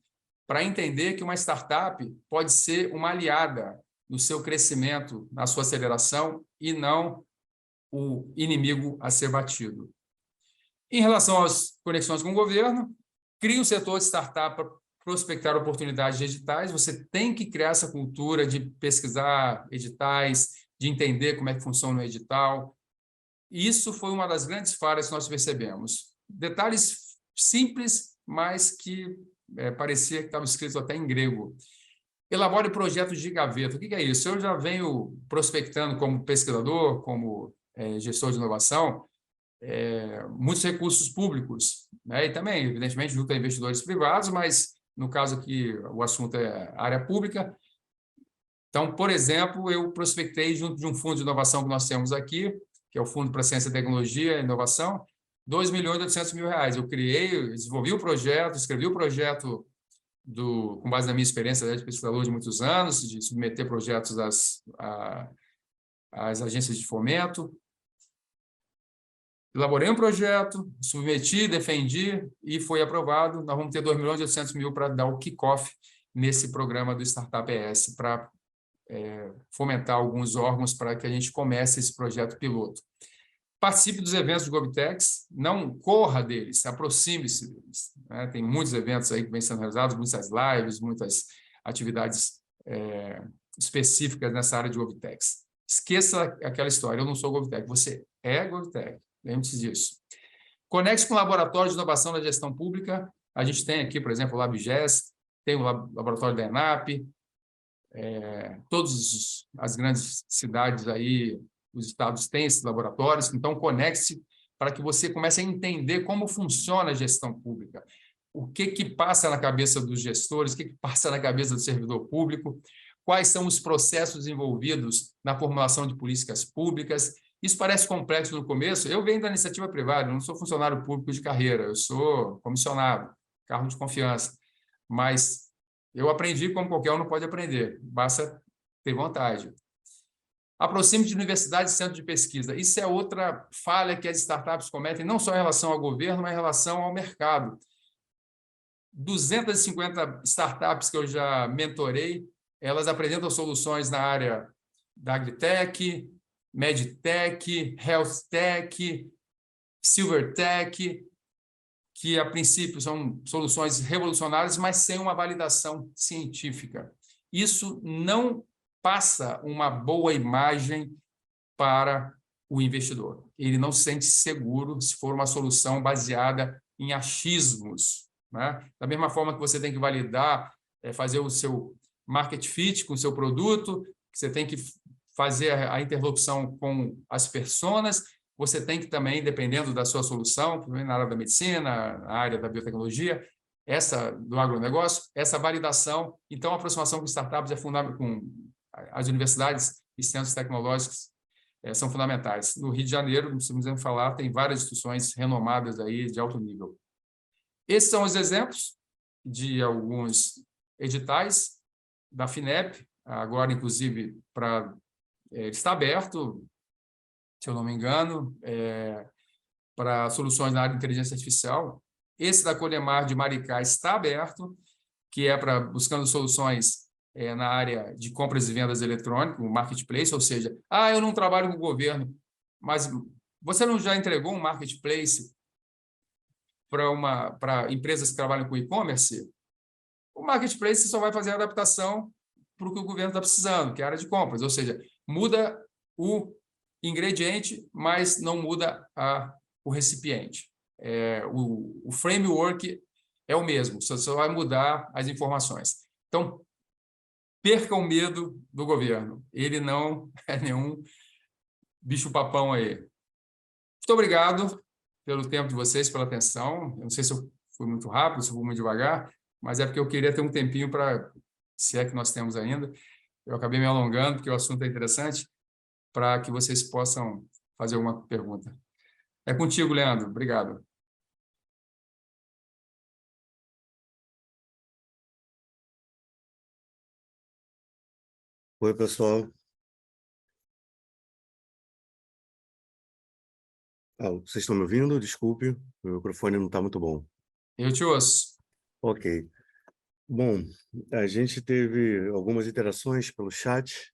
para entender que uma startup pode ser uma aliada no seu crescimento, na sua aceleração, e não o inimigo a ser batido. Em relação às conexões com o governo, crie um setor de startup para prospectar oportunidades de editais. Você tem que criar essa cultura de pesquisar editais, de entender como é que funciona o edital. Isso foi uma das grandes falhas que nós percebemos. Detalhes simples, mas que parecia que estava escrito até em grego. Elabore projetos de gaveta. O que é isso? Eu já venho prospectando como pesquisador, como gestor de inovação, muitos recursos públicos, né? E também, evidentemente, junto a investidores privados, mas no caso aqui o assunto é área pública. Então, por exemplo, eu prospectei junto de um fundo de inovação que nós temos aqui, que é o Fundo para Ciência, Tecnologia e Inovação, R$ 2.800.000. Eu criei, desenvolvi o projeto, escrevi o projeto com base na minha experiência de pesquisador de muitos anos, de submeter projetos às agências de fomento. Elaborei um projeto, submeti, defendi e foi aprovado. Nós vamos ter R$ 2.800.000 para dar o kick-off nesse programa do Startup ES, para fomentar alguns órgãos para que a gente comece esse projeto piloto. Participe dos eventos do GovTechs, não corra deles, aproxime-se deles. Né? Tem muitos eventos aí que vêm sendo realizados, muitas lives, muitas atividades específicas nessa área de GovTechs. Esqueça aquela história, eu não sou GovTech, você é GovTech. Lembre-se disso. Conecte com o Laboratório de Inovação da Gestão Pública. A gente tem aqui, por exemplo, o LabGES, tem o Laboratório da ENAP, todas as grandes cidades aí, os estados têm esses laboratórios, então conecte-se para que você comece a entender como funciona a gestão pública, o que passa na cabeça dos gestores, o que passa na cabeça do servidor público, quais são os processos envolvidos na formulação de políticas públicas. Isso parece complexo no começo. Eu venho da iniciativa privada, eu não sou funcionário público de carreira, eu sou comissionado, cargo de confiança. Mas eu aprendi como qualquer um não pode aprender, basta ter vontade. Aproxime de universidades e centros de pesquisa. Isso é outra falha que as startups cometem, não só em relação ao governo, mas em relação ao mercado. 250 startups que eu já mentorei, elas apresentam soluções na área da agritech, medtech, healthtech, silvertech, que a princípio são soluções revolucionárias, mas sem uma validação científica. Isso não passa uma boa imagem para o investidor. Ele não se sente seguro se for uma solução baseada em achismos. Né? Da mesma forma que você tem que validar, fazer o seu market fit com o seu produto, você tem que fazer a interlocução com as pessoas, você tem que também, dependendo da sua solução, na área da medicina, na área da biotecnologia, essa do agronegócio, essa validação. Então, a aproximação com startups é fundamental, com as universidades e centros tecnológicos são fundamentais. No Rio de Janeiro, não precisamos falar, tem várias instituições renomadas aí de alto nível. Esses são os exemplos de alguns editais da FINEP, agora, inclusive, está aberto, se eu não me engano, para soluções na área de inteligência artificial. Esse da Colemar de Maricá está aberto, que é para buscando soluções na área de compras e vendas eletrônicas, o marketplace, ou seja, eu não trabalho com o governo, mas você não já entregou um marketplace para empresas que trabalham com e-commerce? O marketplace só vai fazer a adaptação para o que o governo está precisando, que é a área de compras, ou seja, muda o ingrediente, mas não muda o recipiente. O framework é o mesmo, só vai mudar as informações. Então, perca o medo do governo. Ele não é nenhum bicho-papão aí. Muito obrigado pelo tempo de vocês, pela atenção. Eu não sei se eu fui muito rápido, se eu fui muito devagar, mas é porque eu queria ter um tempinho para, se é que nós temos ainda, eu acabei me alongando, porque o assunto é interessante, para que vocês possam fazer alguma pergunta. É contigo, Leandro. Obrigado. Oi, pessoal. Vocês estão me ouvindo? Desculpe, meu microfone não está muito bom. Eu te ouço. Ok. Bom, a gente teve algumas interações pelo chat.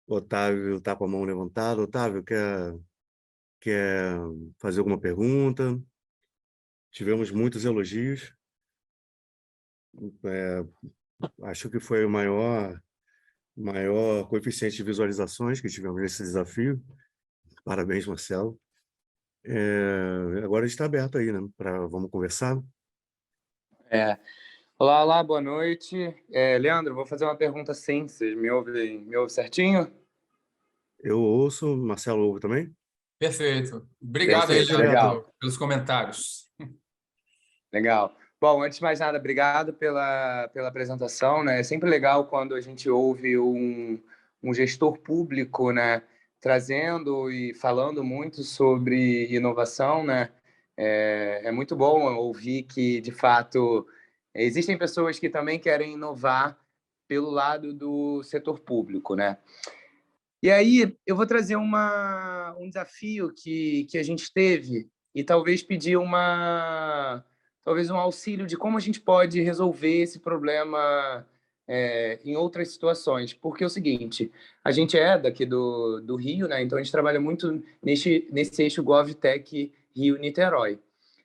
O Otávio está com a mão levantada. Otávio, quer fazer alguma pergunta? Tivemos muitos elogios. Acho que foi o maior coeficiente de visualizações que tivemos nesse desafio. Parabéns, Marcelo. Agora está aberto aí, né? Vamos conversar. Olá, olá, boa noite. Leandro, vou fazer uma pergunta sim. Vocês me ouvem certinho? Eu ouço, Marcelo ouve também? Perfeito. Obrigado aí, Perfeito, Leandro, legal. pelos comentários. Legal. Bom, antes de mais nada, obrigado pela apresentação, né? É sempre legal quando a gente ouve um gestor público, né, trazendo e falando muito sobre inovação, né? É muito bom ouvir que, de fato, existem pessoas que também querem inovar pelo lado do setor público, né? E aí eu vou trazer um desafio que a gente teve e talvez pedir talvez um auxílio de como a gente pode resolver esse problema em outras situações. Porque é o seguinte, a gente é daqui do Rio, né? Então a gente trabalha muito nesse eixo GovTech Rio-Niterói.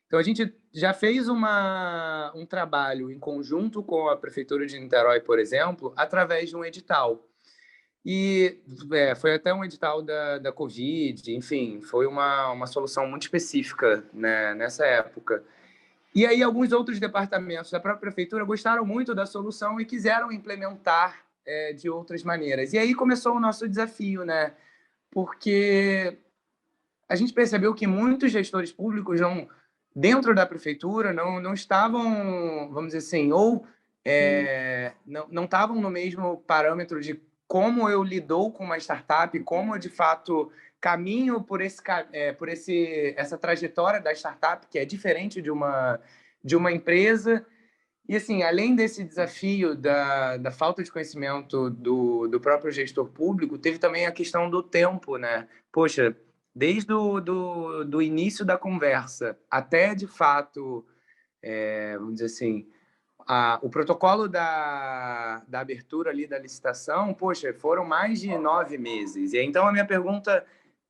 Então a gente já fez um trabalho em conjunto com a Prefeitura de Niterói, por exemplo, através de um edital. E foi até um edital da Covid, enfim, foi uma solução muito específica, né, nessa época. E aí alguns outros departamentos da própria prefeitura gostaram muito da solução e quiseram implementar de outras maneiras. E aí começou o nosso desafio, né? Porque a gente percebeu que muitos gestores públicos dentro da prefeitura não estavam, vamos dizer assim, ou não estavam no mesmo parâmetro de como eu lido com uma startup, como eu, de fato, caminho por essa trajetória da startup, que é diferente de uma empresa. E, assim, além desse desafio da falta de conhecimento do próprio gestor público, teve também a questão do tempo, né? Poxa, desde do início da conversa até, de fato, vamos dizer assim, o protocolo da abertura ali da licitação, poxa, foram mais de 9 meses. E então a minha pergunta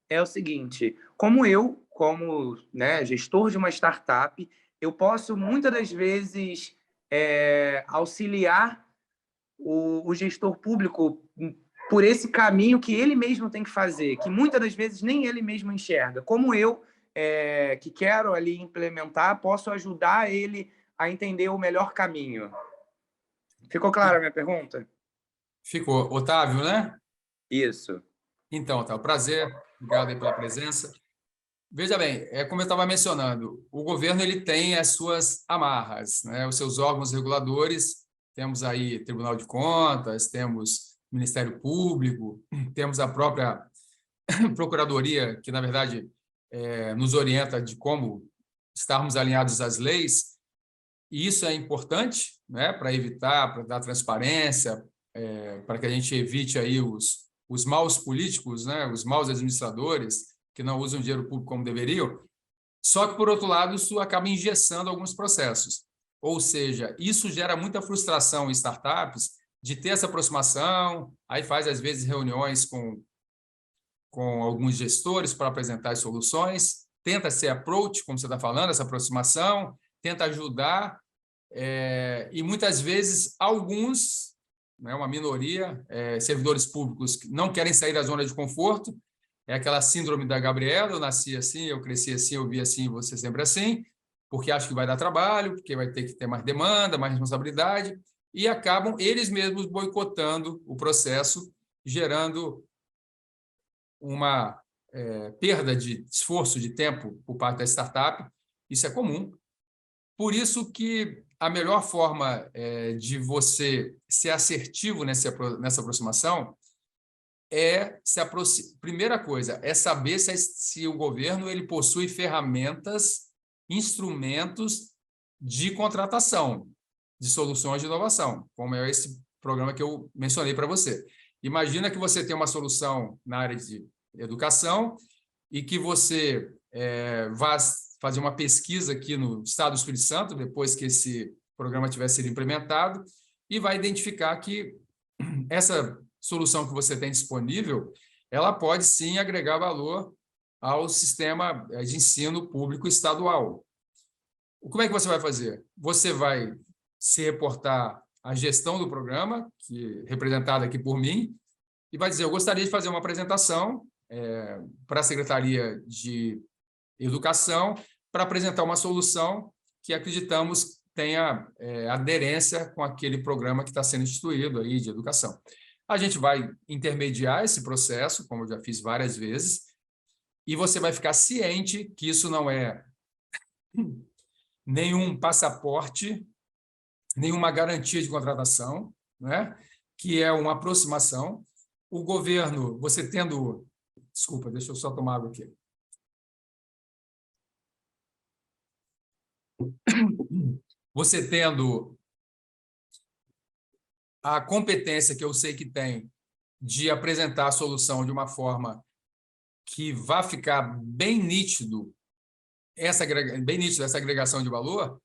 é o seguinte: como né, gestor de uma startup, eu posso muitas das vezes auxiliar o gestor público por esse caminho que ele mesmo tem que fazer, que muitas das vezes nem ele mesmo enxerga. Como eu, que quero ali implementar, posso ajudar ele a entender o melhor caminho. Ficou clara a minha pergunta? Ficou. Otávio, né? Isso. Então, Otávio, prazer. Obrigado aí pela presença. Veja bem, como eu estava mencionando, o governo ele tem as suas amarras, né? Os seus órgãos reguladores. Temos aí Tribunal de Contas, temos Ministério Público, temos a própria Procuradoria, que, na verdade, nos orienta de como estarmos alinhados às leis. E isso é importante, né, para evitar, para dar transparência, para que a gente evite aí os maus políticos, né, os maus administradores que não usam dinheiro público como deveriam. Só que, por outro lado, isso acaba engessando alguns processos. Ou seja, isso gera muita frustração em startups de ter essa aproximação, aí faz, às vezes, reuniões com alguns gestores para apresentar as soluções, tenta ser approach, como você está falando, essa aproximação, tenta ajudar, e muitas vezes alguns né, uma minoria, servidores públicos que não querem sair da zona de conforto. É aquela síndrome da Gabriela: eu nasci assim, eu cresci assim, eu vi assim, você sempre assim, porque acho que vai dar trabalho, porque vai ter que ter mais demanda, mais responsabilidade, e acabam eles mesmos boicotando o processo, gerando uma perda de esforço, de tempo por parte da startup. Isso é comum. Por isso que a melhor forma de você ser assertivo nessa aproximação primeira coisa, é saber se o governo ele possui ferramentas, instrumentos de contratação, de soluções de inovação, como é esse programa que eu mencionei para você. Imagina que você tem uma solução na área de educação e que você vá fazer uma pesquisa aqui no Estado do Espírito Santo, depois que esse programa tiver sido implementado, e vai identificar que essa solução que você tem disponível, ela pode sim agregar valor ao sistema de ensino público estadual. Como é que você vai fazer? Você vai se reportar à gestão do programa, representada aqui por mim, e vai dizer: eu gostaria de fazer uma apresentação para a Secretaria de Educação para apresentar uma solução que acreditamos tenha aderência com aquele programa que está sendo instituído aí de educação. A gente vai intermediar esse processo, como eu já fiz várias vezes, e você vai ficar ciente que isso não é nenhum passaporte, nenhuma garantia de contratação, né? Que é uma aproximação. O governo, você tendo... Desculpa, deixa eu só tomar água aqui. Você tendo a competência que eu sei que tem de apresentar a solução de uma forma que vá ficar bem nítido essa agregação de valor,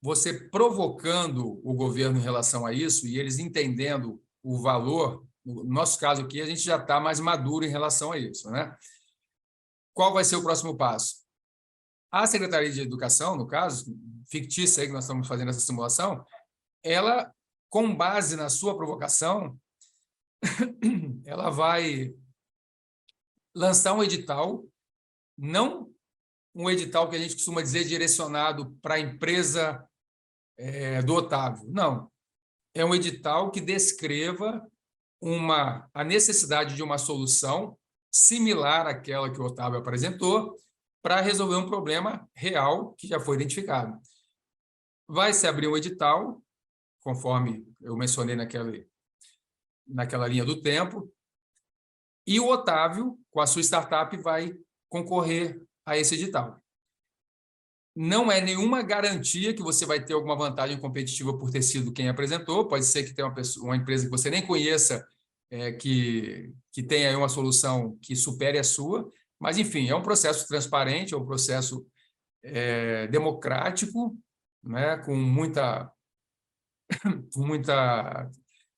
você provocando o governo em relação a isso e eles entendendo o valor. No nosso caso aqui, a gente já está mais maduro em relação a isso, né? Qual vai ser o próximo passo? A Secretaria de Educação, no caso, fictícia aí que nós estamos fazendo essa simulação, ela, com base na sua provocação, ela vai lançar um edital, não um edital que a gente costuma dizer direcionado para a empresa do Otávio, não. É um edital que descreva a necessidade de uma solução similar àquela que o Otávio apresentou para resolver um problema real que já foi identificado. Vai se abrir um edital, conforme eu mencionei naquela linha do tempo, e o Otávio, com a sua startup, vai concorrer a esse edital. Não é nenhuma garantia que você vai ter alguma vantagem competitiva por ter sido quem apresentou. Pode ser que tenha uma empresa que você nem conheça que tenha aí uma solução que supere a sua, mas, enfim, é um processo transparente, é um processo democrático, né, com muita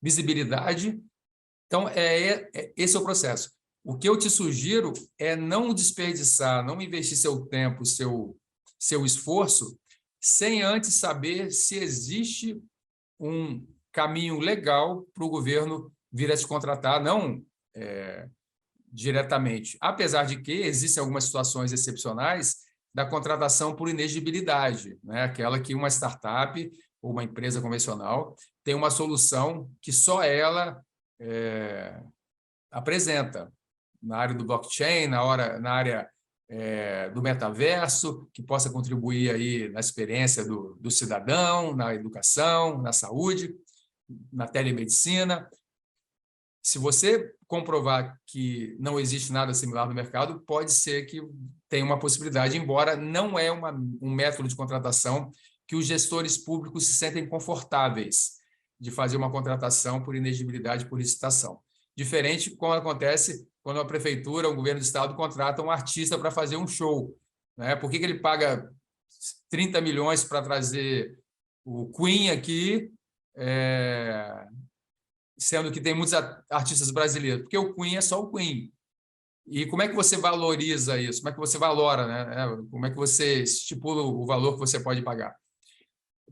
visibilidade. Então, esse é o processo. O que eu te sugiro é não desperdiçar, não investir seu tempo, seu esforço, sem antes saber se existe um caminho legal para o governo vir a te contratar, não diretamente. Apesar de que existem algumas situações excepcionais da contratação por inexigibilidade, né? Aquela que uma startup ou uma empresa convencional tem uma solução que só ela apresenta, na área do blockchain, na área do metaverso, que possa contribuir aí na experiência do cidadão, na educação, na saúde, na telemedicina. Se você comprovar que não existe nada similar no mercado, pode ser que tenha uma possibilidade, embora não é um método de contratação que os gestores públicos se sentem confortáveis de fazer uma contratação por inexigibilidade por licitação. Diferente como acontece quando a prefeitura, o governo do estado contrata um artista para fazer um show, né? Por que ele paga 30 milhões para trazer o Queen aqui, sendo que tem muitos artistas brasileiros? Porque o Queen é só o Queen. E como é que você valoriza isso? Como é que você valora, né? Como é que você estipula o valor que você pode pagar?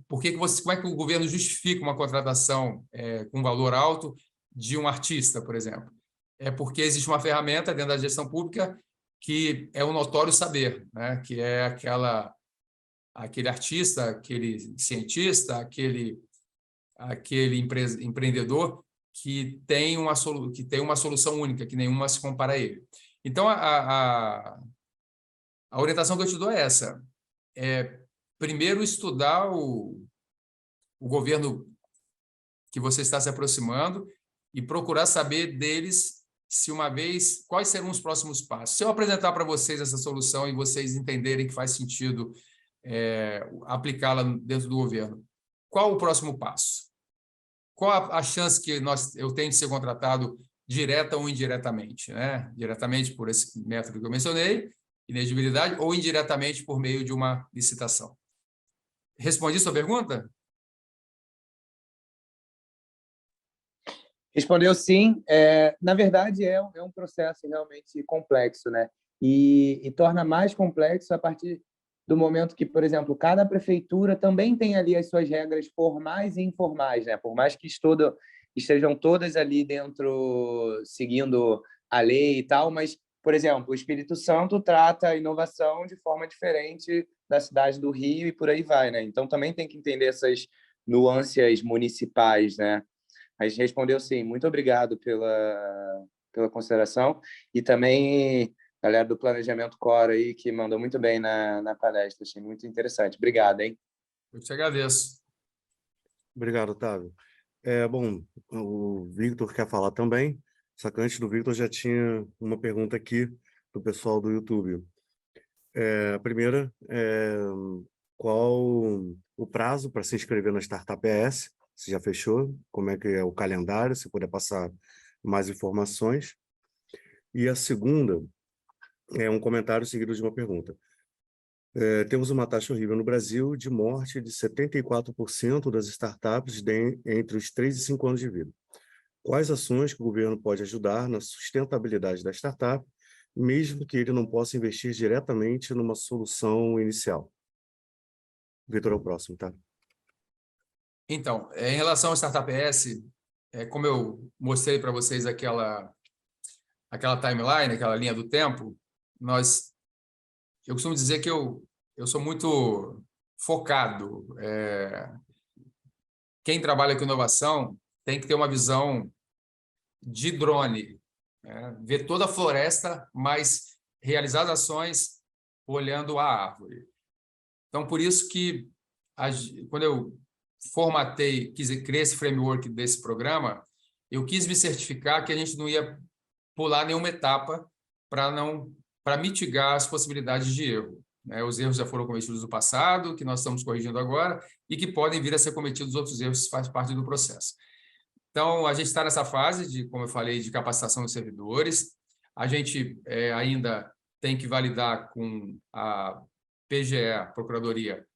como é que o governo justifica uma contratação com valor alto de um artista, por exemplo? É porque existe uma ferramenta dentro da gestão pública que é o notório saber, né? Que é aquele artista, aquele cientista, aquele empreendedor que tem uma solução única, que nenhuma se compara a ele. Então, a orientação que eu te dou é essa. Primeiro, estudar o governo que você está se aproximando e procurar saber deles, quais serão os próximos passos. Se eu apresentar para vocês essa solução e vocês entenderem que faz sentido aplicá-la dentro do governo, qual o próximo passo? Qual a chance que eu tenho de ser contratado direta ou indiretamente, né? Diretamente por esse método que eu mencionei, inexigibilidade, ou indiretamente por meio de uma licitação. Respondi sua pergunta? Respondeu sim. Na verdade, é um processo realmente complexo, né? E torna mais complexo a partir do momento que, por exemplo, cada prefeitura também tem ali as suas regras formais e informais, né? Por mais que estejam todas ali dentro, seguindo a lei e tal, mas, por exemplo, o Espírito Santo trata a inovação de forma diferente da cidade do Rio e por aí vai, né? Então, também tem que entender essas nuances municipais, né? Mas respondeu sim. Muito obrigado pela consideração. E também a galera do Planejamento Core aí, que mandou muito bem na palestra. Achei muito interessante. Obrigado, hein? Eu te agradeço. Obrigado, Otávio. Bom, o Victor quer falar também, só que antes do Victor já tinha uma pergunta aqui do pessoal do YouTube. A primeira é qual o prazo para se inscrever na Startup ES? Se já fechou? Como é que é o calendário? Se puder passar mais informações. E a segunda é um comentário seguido de uma pergunta. Temos uma taxa horrível no Brasil de morte de 74% das startups entre os 3 e 5 anos de vida. Quais ações que o governo pode ajudar na sustentabilidade da startup, mesmo que ele não possa investir diretamente numa solução inicial? Vitor, é o próximo, tá? Então, em relação ao Startup ES, como eu mostrei para vocês aquela timeline, aquela linha do tempo, eu costumo dizer que eu sou muito focado. Quem trabalha com inovação tem que ter uma visão de drone, né? Ver toda a floresta, mas realizar as ações olhando a árvore. Então, por isso que, quando eu criei esse framework desse programa, eu quis me certificar que a gente não ia pular nenhuma etapa para mitigar as possibilidades de erro, né? Os erros já foram cometidos no passado, que nós estamos corrigindo agora, e que podem vir a ser cometidos outros erros, faz parte do processo. Então, a gente está nessa fase como eu falei, de capacitação dos servidores. A gente ainda tem que validar com a PGE, a Procuradoria,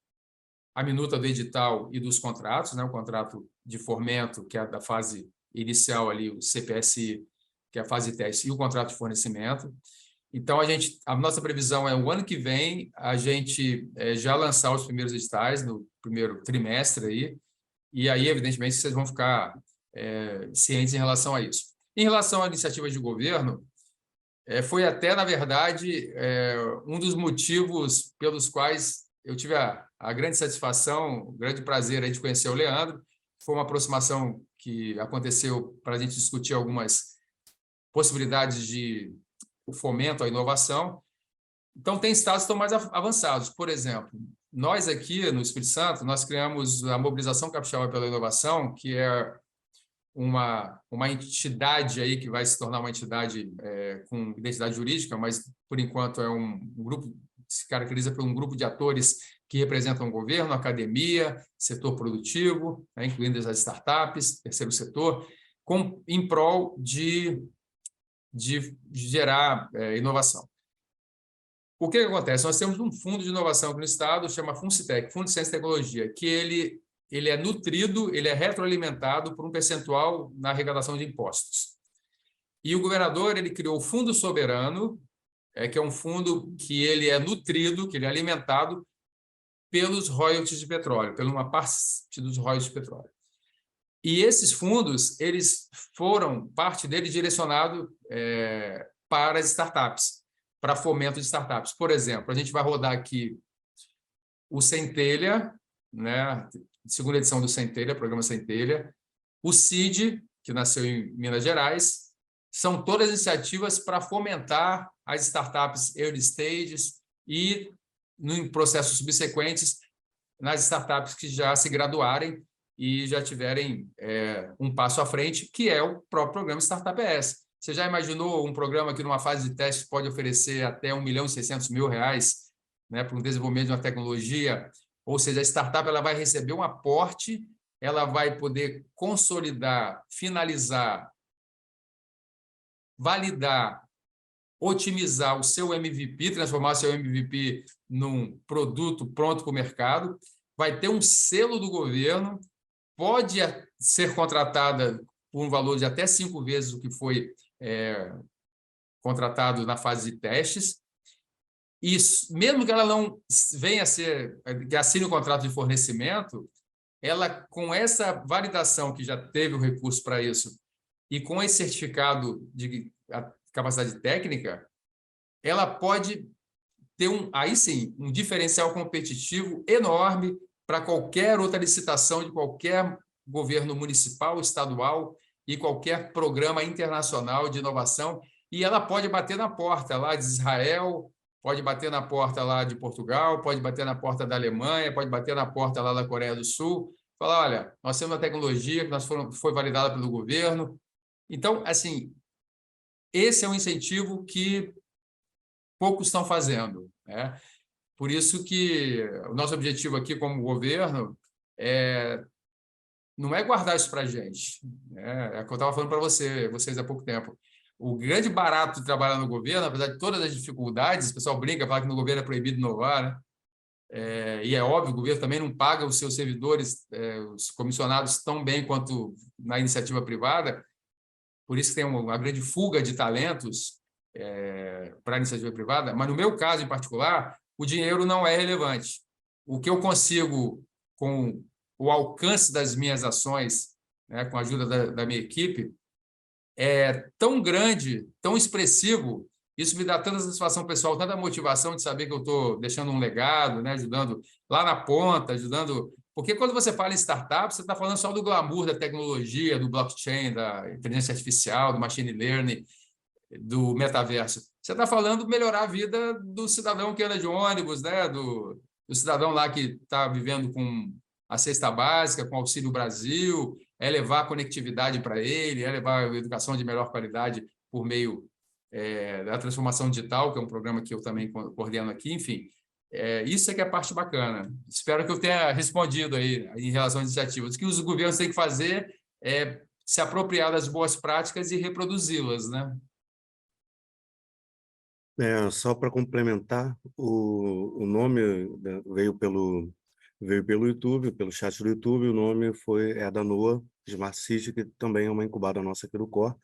a minuta do edital e dos contratos, né? O contrato de fomento, que é da fase inicial ali, o CPSI, que é a fase de teste, e o contrato de fornecimento. Então, a nossa previsão é o ano que vem a gente já lançar os primeiros editais no primeiro trimestre e aí, evidentemente, vocês vão ficar cientes em relação a isso. Em relação a iniciativas de governo, foi até, na verdade, um dos motivos pelos quais eu tive a grande satisfação, o grande prazer de conhecer o Leandro. Foi uma aproximação que aconteceu para a gente discutir algumas possibilidades de fomento à inovação. Então, tem estados que estão mais avançados. Por exemplo, nós aqui no Espírito Santo, nós criamos a Mobilização Capixaba pela Inovação, que é uma entidade aí que vai se tornar uma entidade com identidade jurídica, mas, por enquanto, é um grupo que se caracteriza por um grupo de atores que representam o governo, academia, setor produtivo, né, incluindo as startups, terceiro setor, em prol de gerar inovação. O que acontece? Nós temos um fundo de inovação aqui no Estado, chama FUNCITEC, Fundo de Ciência e Tecnologia, que ele é nutrido, ele é retroalimentado por um percentual na arrecadação de impostos. E o governador ele criou o Fundo Soberano, que é um fundo que ele é nutrido, que ele é alimentado pelos royalties de petróleo, pela uma parte dos royalties de petróleo. E esses fundos, eles foram, parte deles, direcionado para as startups, para fomento de startups. Por exemplo, a gente vai rodar aqui o Centelha, né? Segunda edição do Centelha, programa Centelha, o CID, que nasceu em Minas Gerais, são todas iniciativas para fomentar as startups early stages e, em processos subsequentes, nas startups que já se graduarem e já tiverem um passo à frente, que é o próprio programa Startup ES. Você já imaginou um programa que, numa fase de teste, pode oferecer até R$1.600.000, né, para o desenvolvimento de uma tecnologia? Ou seja, a startup ela vai receber um aporte, ela vai poder consolidar, finalizar, validar, otimizar o seu MVP, transformar o seu MVP num produto pronto para o mercado, vai ter um selo do governo, pode ser contratada por um valor de até 5 vezes o que foi contratado na fase de testes, e mesmo que ela não venha a ser, que assine o contrato de fornecimento, ela, com essa validação, que já teve o recurso para isso, e com esse certificado de capacidade técnica, ela pode ter, aí sim, um diferencial competitivo enorme para qualquer outra licitação de qualquer governo municipal, estadual e qualquer programa internacional de inovação. E ela pode bater na porta lá de Israel, pode bater na porta lá de Portugal, pode bater na porta da Alemanha, pode bater na porta lá da Coreia do Sul, falar, olha, nós temos uma tecnologia que foi validada pelo governo. Então, assim, esse é um incentivo que poucos estão fazendo, né? Por isso que o nosso objetivo aqui como governo não é guardar isso para a gente. É o que eu estava falando para vocês há pouco tempo. O grande barato de trabalhar no governo, apesar de todas as dificuldades, o pessoal brinca, fala que no governo é proibido inovar, né? E é óbvio, o governo também não paga os seus servidores, os comissionados, tão bem quanto na iniciativa privada, por isso que tem uma grande fuga de talentos para a iniciativa privada, mas no meu caso em particular, o dinheiro não é relevante. O que eu consigo, com o alcance das minhas ações, né, com a ajuda da minha equipe, é tão grande, tão expressivo, isso me dá tanta satisfação pessoal, tanta motivação de saber que eu estou deixando um legado, né, ajudando lá na ponta, ajudando... Porque quando você fala em startup, você está falando só do glamour da tecnologia, do blockchain, da inteligência artificial, do machine learning, do metaverso. Você está falando melhorar a vida do cidadão que anda de ônibus, né? do cidadão lá que está vivendo com a cesta básica, com Auxílio Brasil, levar a conectividade para ele, levar a educação de melhor qualidade por meio da transformação digital, que é um programa que eu também coordeno aqui, enfim. Isso é que é a parte bacana. Espero que eu tenha respondido aí em relação às iniciativas. O que os governos têm que fazer é se apropriar das boas práticas e reproduzi-las, né? Só para complementar, o nome veio pelo YouTube, pelo chat do YouTube. O nome é da NOA Smart City, que também é uma incubada nossa aqui do COR.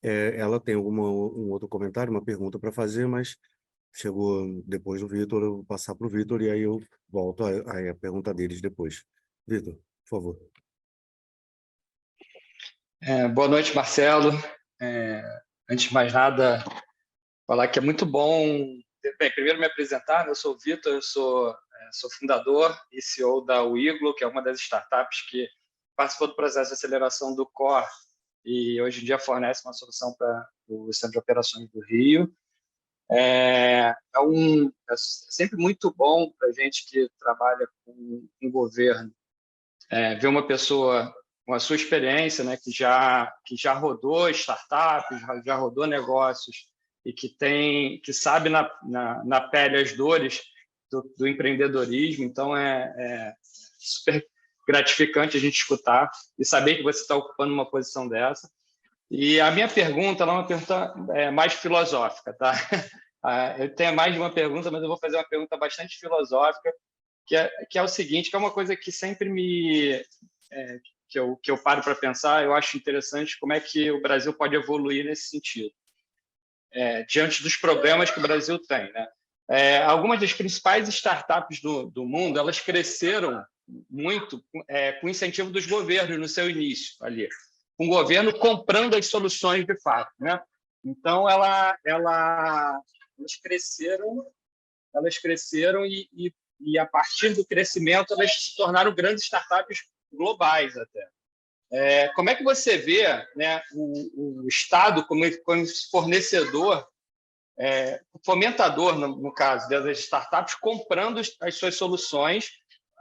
Ela tem um outro comentário, uma pergunta para fazer, mas chegou depois do Vitor, eu vou passar para o Vitor e aí eu volto a pergunta deles depois. Vitor, por favor. Boa noite, Marcelo. Antes de mais nada, falar que é muito bom... Bem, primeiro me apresentar, né? Eu sou o Vitor, eu sou fundador e CEO da Wigglo, que é uma das startups que participou do processo de aceleração do COR e hoje em dia fornece uma solução para o Centro de Operações do Rio. É sempre muito bom para a gente que trabalha com o governo ver uma pessoa com a sua experiência, né, que já rodou startups, já rodou negócios e que sabe na pele as dores do empreendedorismo. Então, é super gratificante a gente escutar e saber que você está ocupando uma posição dessa. E a minha pergunta é uma pergunta mais filosófica, tá? Eu tenho mais de uma pergunta, mas eu vou fazer uma pergunta bastante filosófica, que é o seguinte, que é uma coisa que sempre que eu paro para pensar. Eu acho interessante como é que o Brasil pode evoluir nesse sentido, diante dos problemas que o Brasil tem, né? algumas das principais startups do mundo, elas cresceram muito com incentivo dos governos no seu início ali, com o governo comprando as soluções de fato, né? Então elas cresceram e a partir do crescimento elas se tornaram grandes startups globais até. Como é que você vê, né, o Estado como fornecedor, fomentador, no caso das startups, comprando as suas soluções,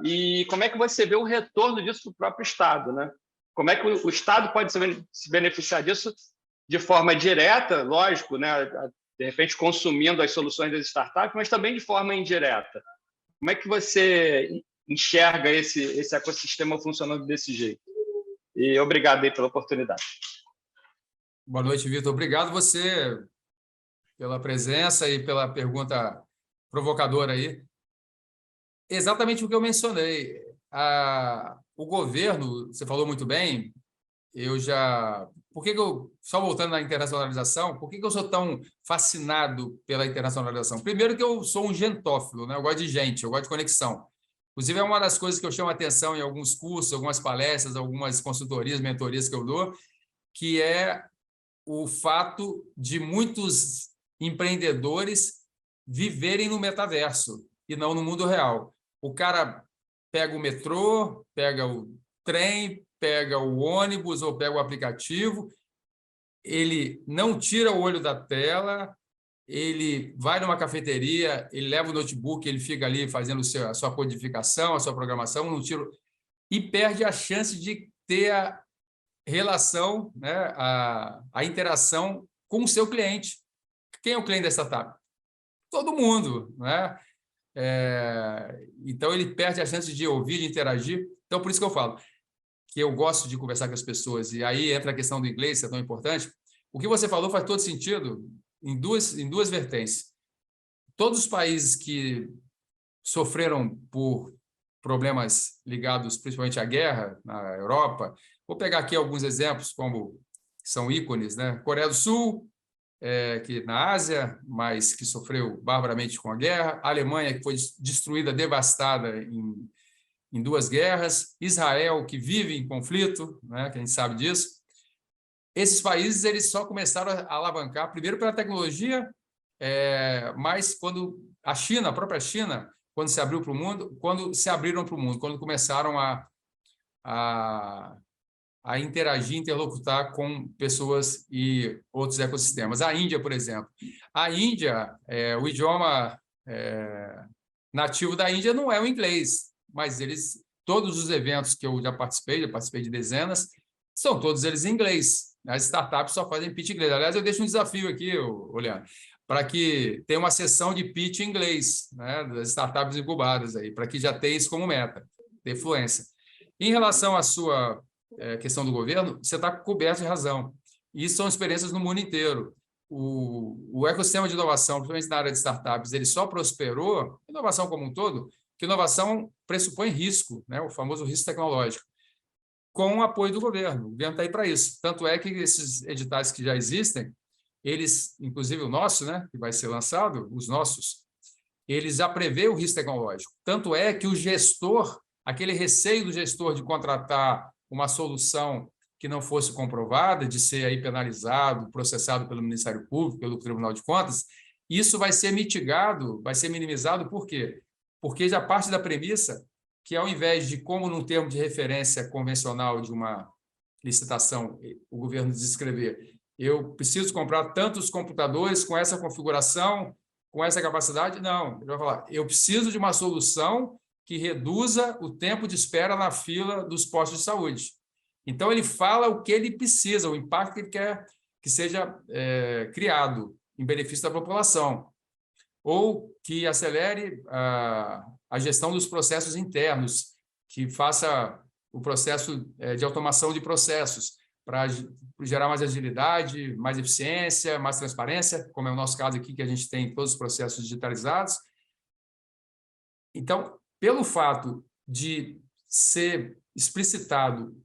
e como é que você vê o retorno disso para o próprio Estado, né? Como é que o Estado pode se beneficiar disso de forma direta, lógico, né? De repente consumindo as soluções das startups, mas também de forma indireta. Como é que você enxerga esse ecossistema funcionando desse jeito? E obrigado aí pela oportunidade. Boa noite, Vitor. Obrigado você pela presença e pela pergunta provocadora aí. Exatamente o que eu mencionei. O governo, você falou muito bem, só voltando na internacionalização, por que eu sou tão fascinado pela internacionalização? Primeiro que eu sou um gentófilo, né? Eu gosto de gente, eu gosto de conexão. Inclusive, é uma das coisas que eu chamo a atenção em alguns cursos, algumas palestras, algumas consultorias, mentorias que eu dou, que é o fato de muitos empreendedores viverem no metaverso e não no mundo real. O cara pega o metrô, pega o trem, pega o ônibus ou pega o aplicativo, ele não tira o olho da tela, ele vai numa cafeteria, ele leva o notebook, ele fica ali fazendo a sua codificação, a sua programação, não tira, e perde a chance de ter a relação, né, a interação com o seu cliente. Quem é o cliente da startup? Todo mundo, né? Então, ele perde a chance de ouvir, de interagir. Então, por isso que eu falo que eu gosto de conversar com as pessoas. E aí entra a questão do inglês, que é tão importante. O que você falou faz todo sentido em duas vertentes. Todos os países que sofreram por problemas ligados principalmente à guerra na Europa, vou pegar aqui alguns exemplos como são ícones, né? Coreia do Sul, que na Ásia, mas que sofreu barbaramente com a guerra, a Alemanha, que foi destruída, devastada em duas guerras, Israel, que vive em conflito, né? Que a gente sabe disso. Esses países eles só começaram a alavancar, primeiro pela tecnologia, mas quando a própria China, quando se abriu para o mundo, quando começaram a interagir, interlocutar com pessoas e outros ecossistemas. A Índia, por exemplo. A Índia, o idioma nativo da Índia não é o inglês, mas todos os eventos que eu já participei de dezenas, são todos eles em inglês. As startups só fazem pitch em inglês. Aliás, eu deixo um desafio aqui, Leandro, para que tenha uma sessão de pitch em inglês, né, das startups incubadas, para que já tenha isso como meta, ter fluência. Em relação à sua questão do governo, você está coberto de razão. Isso são experiências no mundo inteiro. O ecossistema de inovação, principalmente na área de startups, ele só prosperou, inovação como um todo, que inovação pressupõe risco, né, o famoso risco tecnológico, com o apoio do governo. O governo está aí para isso. Tanto é que esses editais que já existem, eles, inclusive o nosso, né, que vai ser lançado, os nossos, eles já prevê o risco tecnológico. Tanto é que o gestor, aquele receio do gestor de contratar uma solução que não fosse comprovada, de ser aí penalizado, processado pelo Ministério Público, pelo Tribunal de Contas, isso vai ser mitigado, vai ser minimizado. Por quê? Porque já parte da premissa que, ao invés de, como num termo de referência convencional de uma licitação, o governo descrever, eu preciso comprar tantos computadores com essa configuração, com essa capacidade, não. Ele vai falar, eu preciso de uma solução que reduza o tempo de espera na fila dos postos de saúde. Então, ele fala o que ele precisa, o impacto que ele quer que seja criado em benefício da população, ou que acelere a gestão dos processos internos, que faça o processo de automação de processos, para gerar mais agilidade, mais eficiência, mais transparência, como é o nosso caso aqui, que a gente tem todos os processos digitalizados. Então, pelo fato de ser explicitado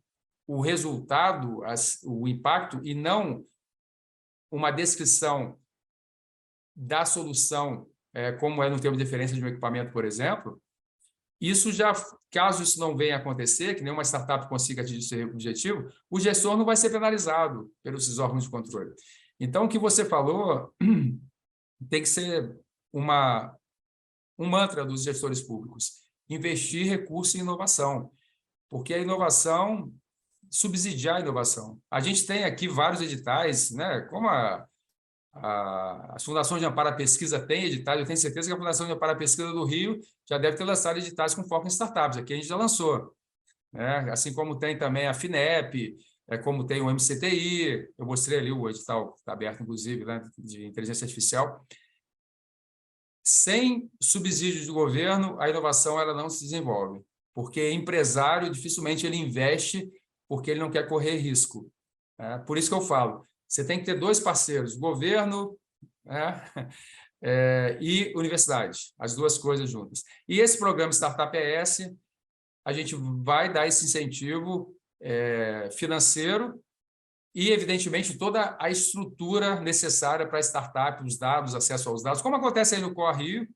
o resultado, o impacto, e não uma descrição da solução como é no termo de referência de um equipamento, por exemplo, isso já, caso isso não venha a acontecer, que nenhuma startup consiga atingir esse objetivo, o gestor não vai ser penalizado pelos órgãos de controle. Então, o que você falou tem que ser um mantra dos gestores públicos: investir recurso em inovação, porque a inovação, subsidiar a inovação. A gente tem aqui vários editais, né, como as fundações de amparo à pesquisa têm editais. Eu tenho certeza que a Fundação de Amparo à Pesquisa do Rio já deve ter lançado editais com foco em startups. Aqui a gente já lançou, né? Assim como tem também a FINEP, como tem o MCTI. Eu mostrei ali o edital, está aberto, inclusive, né, de inteligência artificial. Sem subsídios do governo, a inovação ela não se desenvolve, porque empresário dificilmente ele investe porque ele não quer correr risco. Por isso que eu falo, você tem que ter dois parceiros, governo, e universidade, as duas coisas juntas. E esse programa Startup ES, a gente vai dar esse incentivo financeiro e, evidentemente, toda a estrutura necessária para a startup, os dados, acesso aos dados, como acontece aí no Core Rio,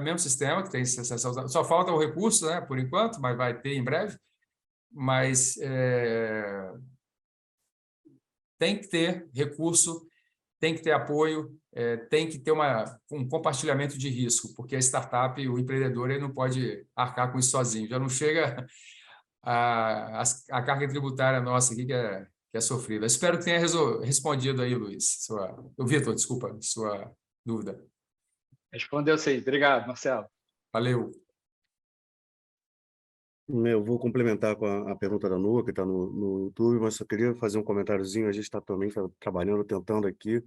mesmo sistema que tem acesso aos dados. Só falta o recurso, né, por enquanto, mas vai ter em breve. Mas tem que ter recurso, tem que ter apoio, tem que ter um compartilhamento de risco, porque a startup, o empreendedor, ele não pode arcar com isso sozinho. Já não chega a carga tributária nossa aqui, que é sofrida. Espero que tenha respondido aí, Luiz. Vitor, desculpa, sua dúvida. Respondeu sim. Obrigado, Marcelo. Valeu. Eu vou complementar com a pergunta da Nua, que está no YouTube, mas só queria fazer um comentáriozinho. A gente está também trabalhando, tentando aqui.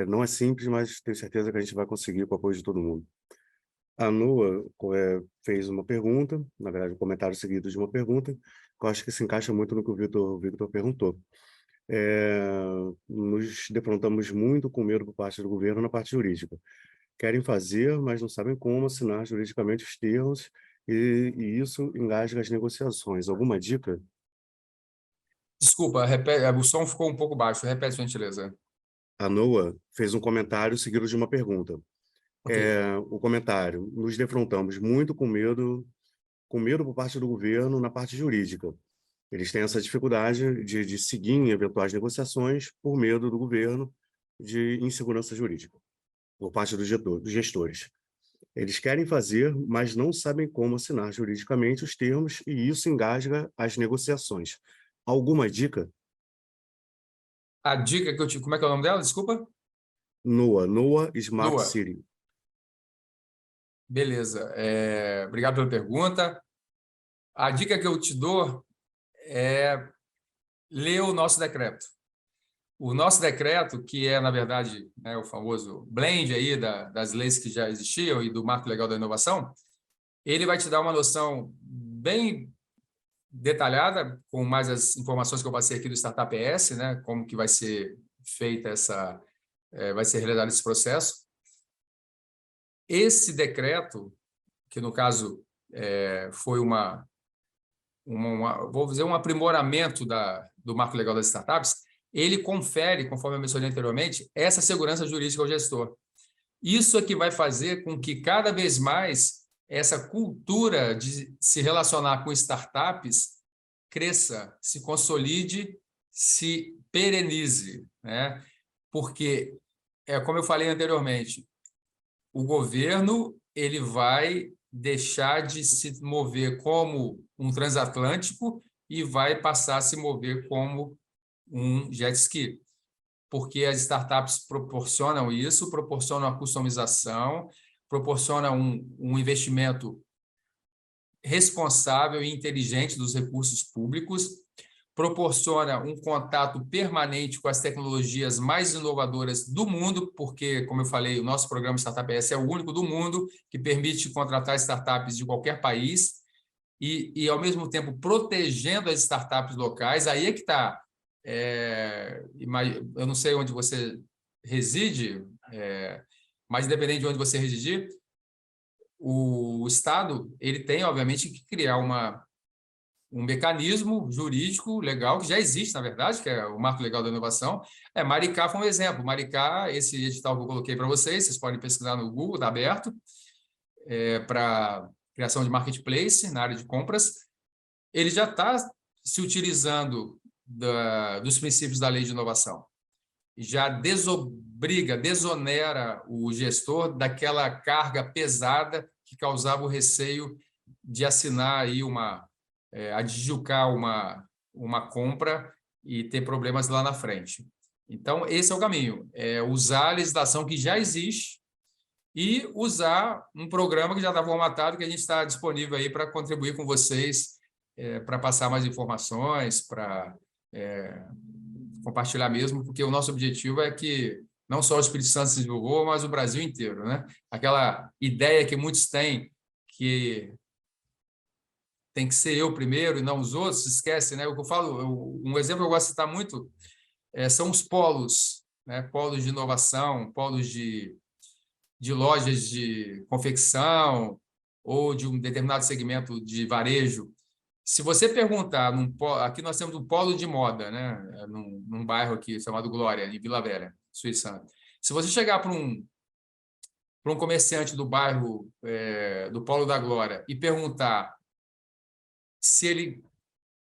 Não é simples, mas tenho certeza que a gente vai conseguir com o apoio de todo mundo. A Nua fez uma pergunta, na verdade, um comentário seguido de uma pergunta, que eu acho que se encaixa muito no que o Victor perguntou. Nos defrontamos muito com medo por parte do governo na parte jurídica. Querem fazer, mas não sabem como assinar juridicamente os termos, e isso engasga as negociações. Alguma dica? Desculpa, repete, o som ficou um pouco baixo. Repete, por gentileza. A Noa fez um comentário seguido de uma pergunta. Okay. O comentário: nos defrontamos muito com medo por parte do governo na parte jurídica. Eles têm essa dificuldade de seguir em eventuais negociações por medo do governo de insegurança jurídica, por parte dos gestores. Eles querem fazer, mas não sabem como assinar juridicamente os termos, e isso engasga as negociações. Alguma dica? A dica que eu tive... Como é que é o nome dela? Desculpa. Noa Smart Noa. City. Beleza. Obrigado pela pergunta. A dica que eu te dou é ler o nosso decreto. O nosso decreto, que é, na verdade, né, o famoso blend aí das leis que já existiam e do Marco Legal da Inovação, ele vai te dar uma noção bem detalhada, com mais as informações que eu passei aqui do Startup ES, né, como que vai ser feita vai ser realizado esse processo. Esse decreto, que no caso foi vou dizer, um aprimoramento do Marco Legal das Startups, ele confere, conforme eu mencionei anteriormente, essa segurança jurídica ao gestor. Isso é que vai fazer com que cada vez mais essa cultura de se relacionar com startups cresça, se consolide, se perenize, né? Porque, como eu falei anteriormente, o governo ele vai deixar de se mover como um transatlântico e vai passar a se mover como um jet ski, porque as startups proporcionam isso, proporcionam a customização, proporcionam um investimento responsável e inteligente dos recursos públicos, proporciona um contato permanente com as tecnologias mais inovadoras do mundo, porque, como eu falei, o nosso programa Startup ES é o único do mundo que permite contratar startups de qualquer país e ao mesmo tempo, protegendo as startups locais. Aí é que está. Eu não sei onde você reside, mas independente de onde você residir, o Estado ele tem, obviamente, que criar um mecanismo jurídico legal que já existe, na verdade, que é o Marco Legal da Inovação. Maricá foi um exemplo. Maricá, esse edital que eu coloquei para vocês podem pesquisar no Google, está aberto, para criação de marketplace na área de compras. Ele já está se utilizando dos princípios da lei de inovação. Já desonera o gestor daquela carga pesada que causava o receio de assinar aí adjudicar uma compra e ter problemas lá na frente. Então, esse é o caminho, usar a legislação que já existe e usar um programa que já está formatado, que a gente está disponível aí para contribuir com vocês, para passar mais informações, para compartilhar mesmo, porque o nosso objetivo é que não só o Espírito Santo se desenvolva, mas o Brasil inteiro, né? Aquela ideia que muitos têm que tem que ser eu primeiro e não os outros, esquece, né? O que eu falo, um exemplo que eu gosto de citar muito são os polos, né? Polos de inovação, polos de lojas de confecção ou de um determinado segmento de varejo. Se você perguntar, aqui nós temos um polo de moda, né? Num bairro aqui chamado Glória, em Vila Velha, Suíça. Se você chegar para um comerciante do bairro do Polo da Glória e perguntar se ele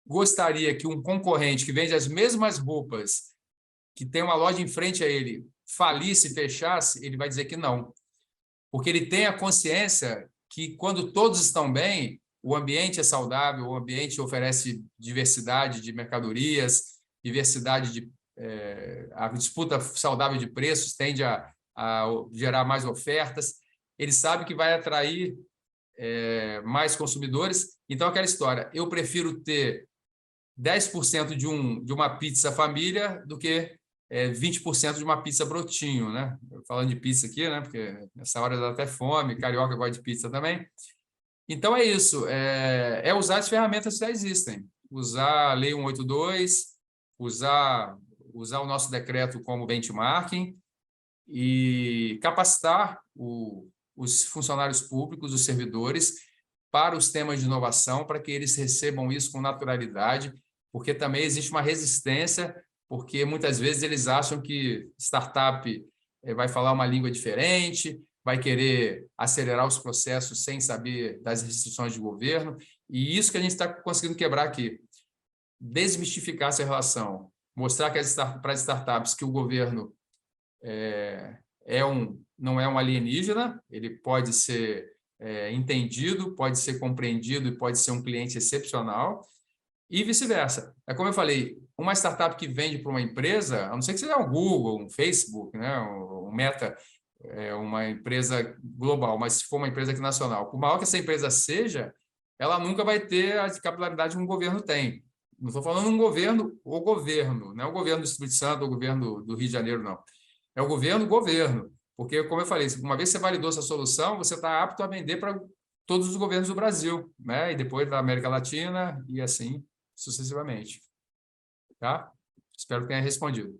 gostaria que um concorrente que vende as mesmas roupas, que tem uma loja em frente a ele, falisse, fechasse, ele vai dizer que não. Porque ele tem a consciência que, quando todos estão bem, o ambiente é saudável, o ambiente oferece diversidade de mercadorias, diversidade a disputa saudável de preços tende a gerar mais ofertas. Ele sabe que vai atrair mais consumidores. Então, aquela história, eu prefiro ter 10% de uma pizza família do que 20% de uma pizza brotinho, né? Falando de pizza aqui, né? Porque nessa hora dá até fome, carioca gosta de pizza também. Então, é isso, usar as ferramentas que já existem, usar a Lei 182, usar o nosso decreto como benchmarking e capacitar os funcionários públicos, os servidores, para os temas de inovação, para que eles recebam isso com naturalidade, porque também existe uma resistência, porque muitas vezes eles acham que startup vai falar uma língua diferente, vai querer acelerar os processos sem saber das restrições de governo, e isso que a gente está conseguindo quebrar aqui. Desmistificar essa relação, mostrar que para as startups que o governo não é um alienígena, ele pode ser entendido, pode ser compreendido e pode ser um cliente excepcional, e vice-versa. É como eu falei, uma startup que vende para uma empresa, a não ser que seja um Google, um Facebook, né, um Meta, uma empresa global, mas se for uma empresa aqui nacional, por maior que essa empresa seja, ela nunca vai ter a capilaridade que um governo tem. Não estou falando o governo, não é o governo do Espírito Santo, o governo do Rio de Janeiro, não. É o governo. Porque, como eu falei, uma vez que você validou essa solução, você está apto a vender para todos os governos do Brasil, né? E depois da América Latina e assim sucessivamente. Tá? Espero que tenha respondido.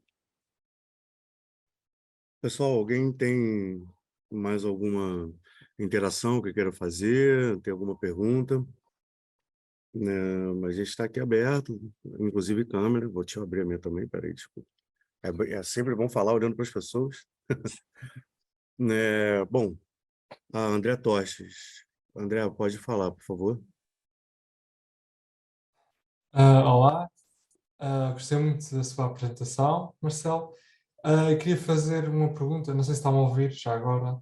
Pessoal, alguém tem mais alguma interação que queira fazer? Tem alguma pergunta? A gente está aqui aberto, inclusive câmera. Vou te abrir a minha também, peraí, desculpa. É sempre bom falar olhando para as pessoas. Bom, a André Tostes. André, pode falar, por favor. Olá, gostei muito da sua apresentação, Marcelo. Queria fazer uma pergunta, não sei se está-me a ouvir já agora,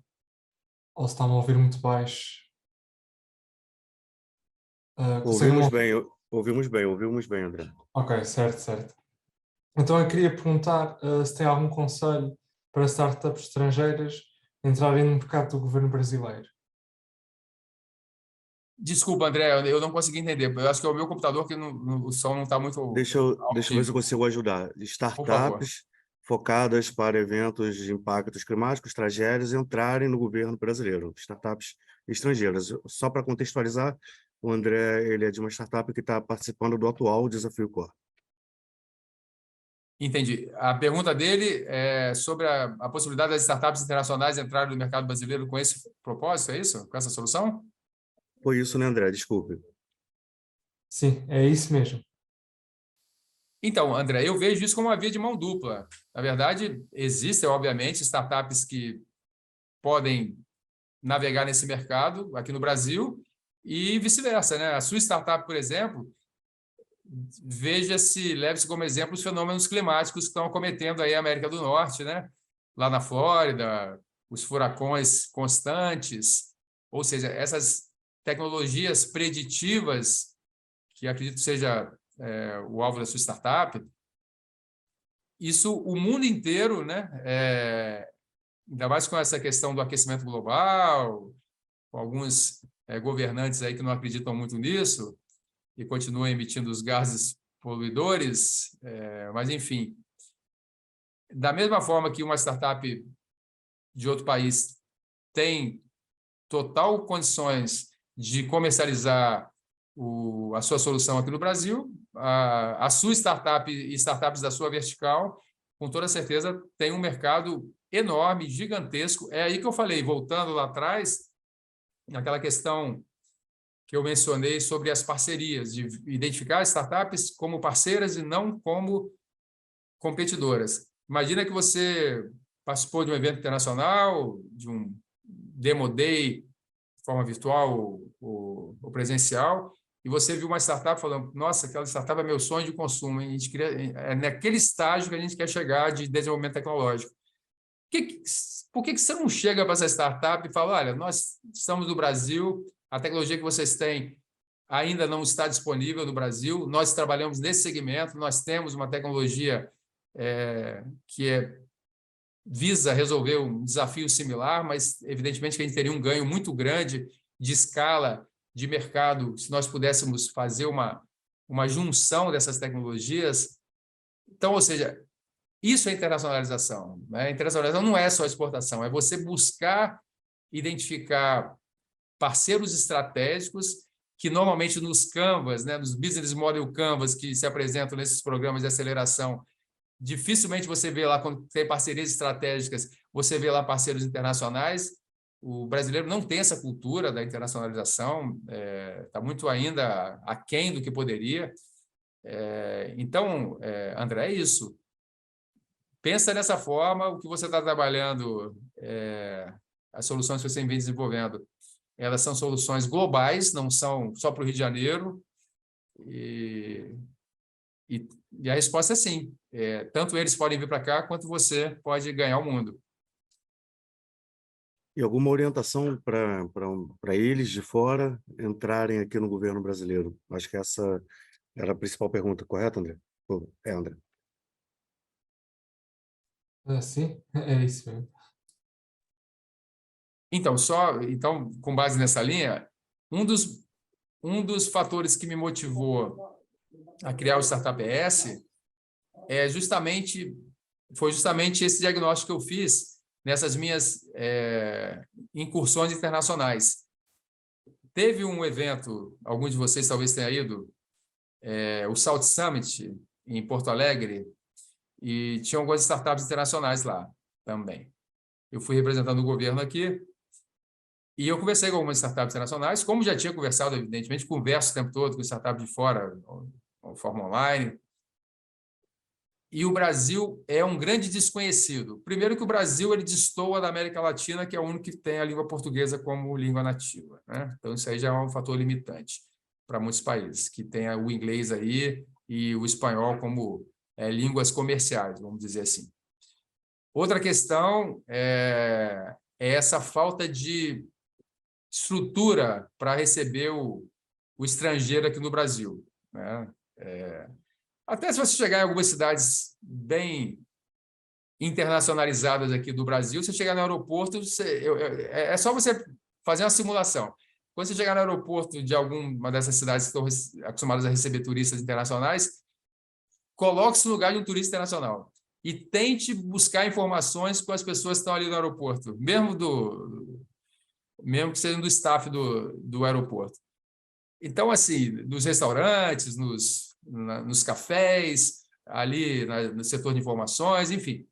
ou se está-me a ouvir muito baixo. Ouvimos bem, André. Ok, certo. Então eu queria perguntar se tem algum conselho para startups estrangeiras entrarem no mercado do governo brasileiro. Desculpa, André, eu não consegui entender. Eu acho que é o meu computador que o som não está muito... Deixa eu ver se eu consigo ajudar. Startups focadas para eventos de impactos climáticos, tragédias, entrarem no governo brasileiro. Startups estrangeiras. Só para contextualizar, o André ele é de uma startup que está participando do atual Desafio Core. Entendi. A pergunta dele é sobre a possibilidade das startups internacionais entrarem no mercado brasileiro com esse propósito, é isso? Com essa solução? Foi isso, né, André? Desculpe. Sim, é isso mesmo. Então, André, eu vejo isso como uma via de mão dupla. Na verdade, existem, obviamente, startups que podem navegar nesse mercado aqui no Brasil e vice-versa, né? A sua startup, por exemplo, leve-se como exemplo os fenômenos climáticos que estão acometendo aí a América do Norte, né? Lá na Flórida, os furacões constantes, ou seja, essas tecnologias preditivas, que acredito seja o alvo da sua startup, isso o mundo inteiro, né? Ainda mais com essa questão do aquecimento global, com alguns governantes aí que não acreditam muito nisso e continuam emitindo os gases poluidores, mas, enfim, da mesma forma que uma startup de outro país tem total condições de comercializar a sua solução aqui no Brasil, a sua startup e startups da sua vertical, com toda certeza, tem um mercado enorme, gigantesco. É aí que eu falei, voltando lá atrás, naquela questão que eu mencionei sobre as parcerias, de identificar startups como parceiras e não como competidoras. Imagina que você participou de um evento internacional, de um Demo Day, de forma virtual ou presencial, e você viu uma startup falando, nossa, aquela startup é meu sonho de consumo, hein? A gente é naquele estágio que a gente quer chegar de desenvolvimento tecnológico. Por que você não chega para essa startup e fala, olha, nós estamos no Brasil, a tecnologia que vocês têm ainda não está disponível no Brasil, nós trabalhamos nesse segmento, nós temos uma tecnologia que visa resolver um desafio similar, mas evidentemente que a gente teria um ganho muito grande de escala de mercado se nós pudéssemos fazer uma junção dessas tecnologias. Então, ou seja, isso é internacionalização, né? Internacionalização não é só exportação, é você buscar identificar parceiros estratégicos que normalmente nos Canvas, né, nos Business Model Canvas que se apresentam nesses programas de aceleração, dificilmente você vê lá, quando tem parcerias estratégicas, você vê lá parceiros internacionais. O brasileiro não tem essa cultura da internacionalização, está muito ainda aquém do que poderia. Então, André, é isso. Pensa dessa forma, o que você está trabalhando, as soluções que você vem desenvolvendo, elas são soluções globais, não são só para o Rio de Janeiro, e a resposta é sim. Tanto eles podem vir para cá, quanto você pode ganhar o mundo. E alguma orientação para eles de fora entrarem aqui no governo brasileiro? Acho que essa era a principal pergunta, correto, André? André. Sim, é isso mesmo. Então, com base nessa linha, um dos fatores que me motivou a criar o Startup ES foi justamente esse diagnóstico que eu fiz nessas minhas incursões internacionais. Teve um evento, alguns de vocês talvez tenham ido, o South Summit, em Porto Alegre, e tinha algumas startups internacionais lá também. Eu fui representando o governo aqui, e eu conversei com algumas startups internacionais, como já tinha conversado, evidentemente, converso o tempo todo com startups de fora, de forma online. E o Brasil é um grande desconhecido. Primeiro que o Brasil ele destoa da América Latina, que é o único que tem a língua portuguesa como língua nativa, né? Então, isso aí já é um fator limitante para muitos países, que tem o inglês aí e o espanhol como línguas comerciais, vamos dizer assim. Outra questão é essa falta de estrutura para receber o estrangeiro aqui no Brasil, né? Até se você chegar em algumas cidades bem internacionalizadas aqui do Brasil, você chegar no aeroporto, é só você fazer uma simulação. Quando você chegar no aeroporto de alguma dessas cidades que estão acostumadas a receber turistas internacionais, coloque-se no lugar de um turista internacional e tente buscar informações com as pessoas que estão ali no aeroporto, mesmo que sejam do staff do aeroporto. Então, assim, nos restaurantes, nos cafés, ali no setor de informações, enfim.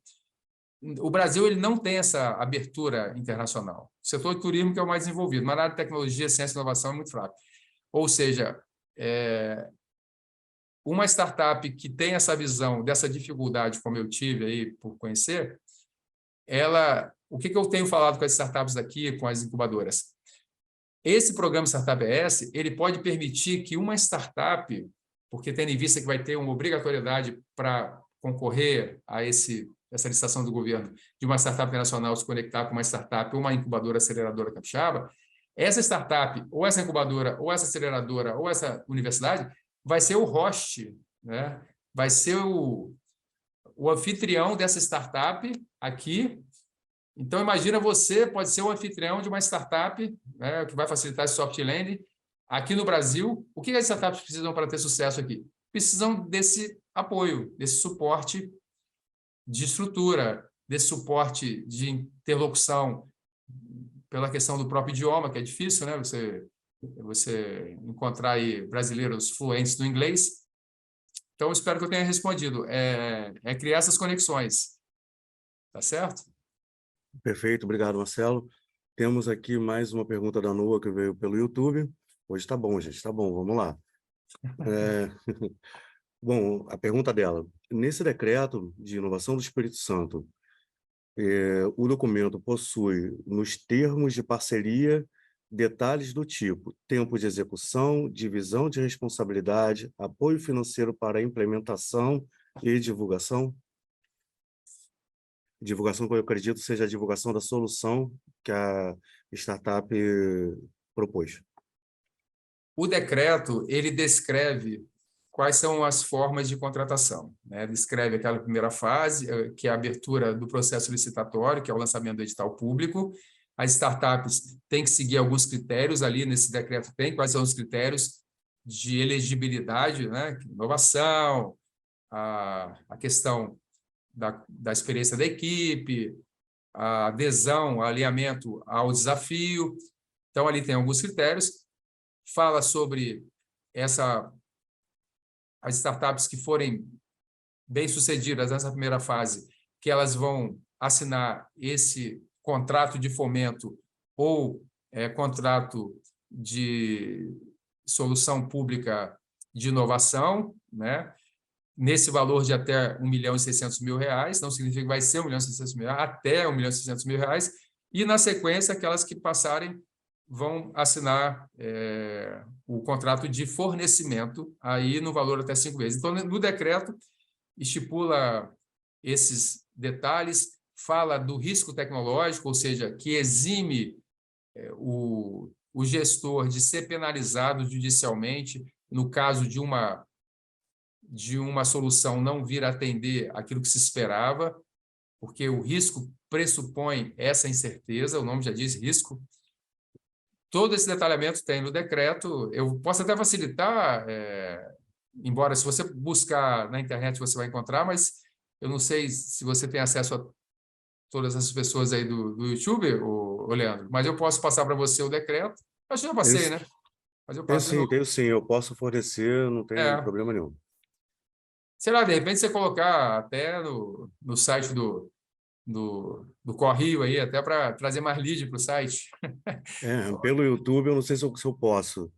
O Brasil ele não tem essa abertura internacional. O setor de turismo que é o mais desenvolvido, mas na área de tecnologia, ciência e inovação é muito fraco. Ou seja, uma startup que tem essa visão dessa dificuldade, como eu tive aí por conhecer, o que eu tenho falado com as startups aqui, com as incubadoras? Esse programa Startup ES, ele pode permitir que uma startup, porque tendo em vista que vai ter uma obrigatoriedade para concorrer a essa licitação do governo de uma startup internacional se conectar com uma startup ou uma incubadora aceleradora capixaba, essa startup, ou essa incubadora, ou essa aceleradora, ou essa universidade, vai ser o host, né? Vai ser o anfitrião dessa startup aqui. Então, imagina você pode ser o anfitrião de uma startup, né, que vai facilitar esse soft landing aqui no Brasil. O que as startups precisam para ter sucesso aqui? Precisam desse apoio, desse suporte de estrutura, desse suporte de interlocução pela questão do próprio idioma, que é difícil, né? Você encontrar aí brasileiros fluentes no inglês. Então, eu espero que eu tenha respondido. É criar essas conexões. Tá certo? Perfeito, obrigado, Marcelo. Temos aqui mais uma pergunta da Noa que veio pelo YouTube. Hoje tá bom, gente, tá bom, vamos lá. Bom, a pergunta dela. Nesse decreto de inovação do Espírito Santo, o documento possui, nos termos de parceria, detalhes do tipo tempo de execução, divisão de responsabilidade, apoio financeiro para implementação e divulgação? Divulgação que eu acredito seja a divulgação da solução que a startup propôs. O decreto, ele descreve quais são as formas de contratação, né? Descreve aquela primeira fase, que é a abertura do processo licitatório, que é o lançamento do edital público. As startups têm que seguir alguns critérios ali, nesse decreto tem, quais são os critérios de elegibilidade, né? Inovação, a questão da experiência da equipe, a adesão, o alinhamento ao desafio. Então, ali tem alguns critérios. Fala sobre as startups que forem bem-sucedidas nessa primeira fase, que elas vão assinar esse contrato de fomento ou contrato de solução pública de inovação, né? Nesse valor de até R$1.600.000, não significa que vai ser R$1.600.000, até R$1.600.000, e, na sequência, aquelas que passarem vão assinar o contrato de fornecimento, aí no valor até 5 vezes. Então, no decreto, estipula esses detalhes, fala do risco tecnológico, ou seja, que exime o gestor de ser penalizado judicialmente no caso de uma solução não vir a atender aquilo que se esperava, porque o risco pressupõe essa incerteza, o nome já diz risco. Todo esse detalhamento tem no decreto. Eu posso até facilitar, embora se você buscar na internet você vai encontrar, mas eu não sei se você tem acesso a todas essas pessoas aí do YouTube, Leandro, mas eu posso passar para você o decreto. Acho que já passei, né? Mas eu passo de novo. Tenho sim, eu posso fornecer, não tem problema nenhum. Sei lá, de repente você colocar até no site do Correio aí, até para trazer mais lead para o site. Pelo YouTube eu não sei se eu posso,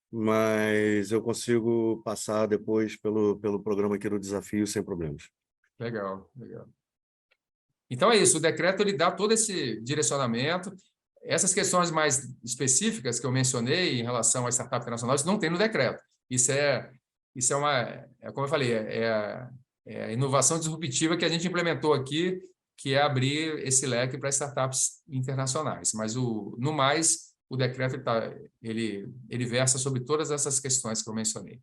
mas eu consigo passar depois pelo programa aqui do Desafio sem problemas. Legal, legal. Então é isso, o decreto ele dá todo esse direcionamento. Essas questões mais específicas que eu mencionei em relação à startup internacional, isso não tem no decreto. Isso é como eu falei, é a inovação disruptiva que a gente implementou aqui, que é abrir esse leque para startups internacionais. Mas, no mais, o decreto ele versa sobre todas essas questões que eu mencionei.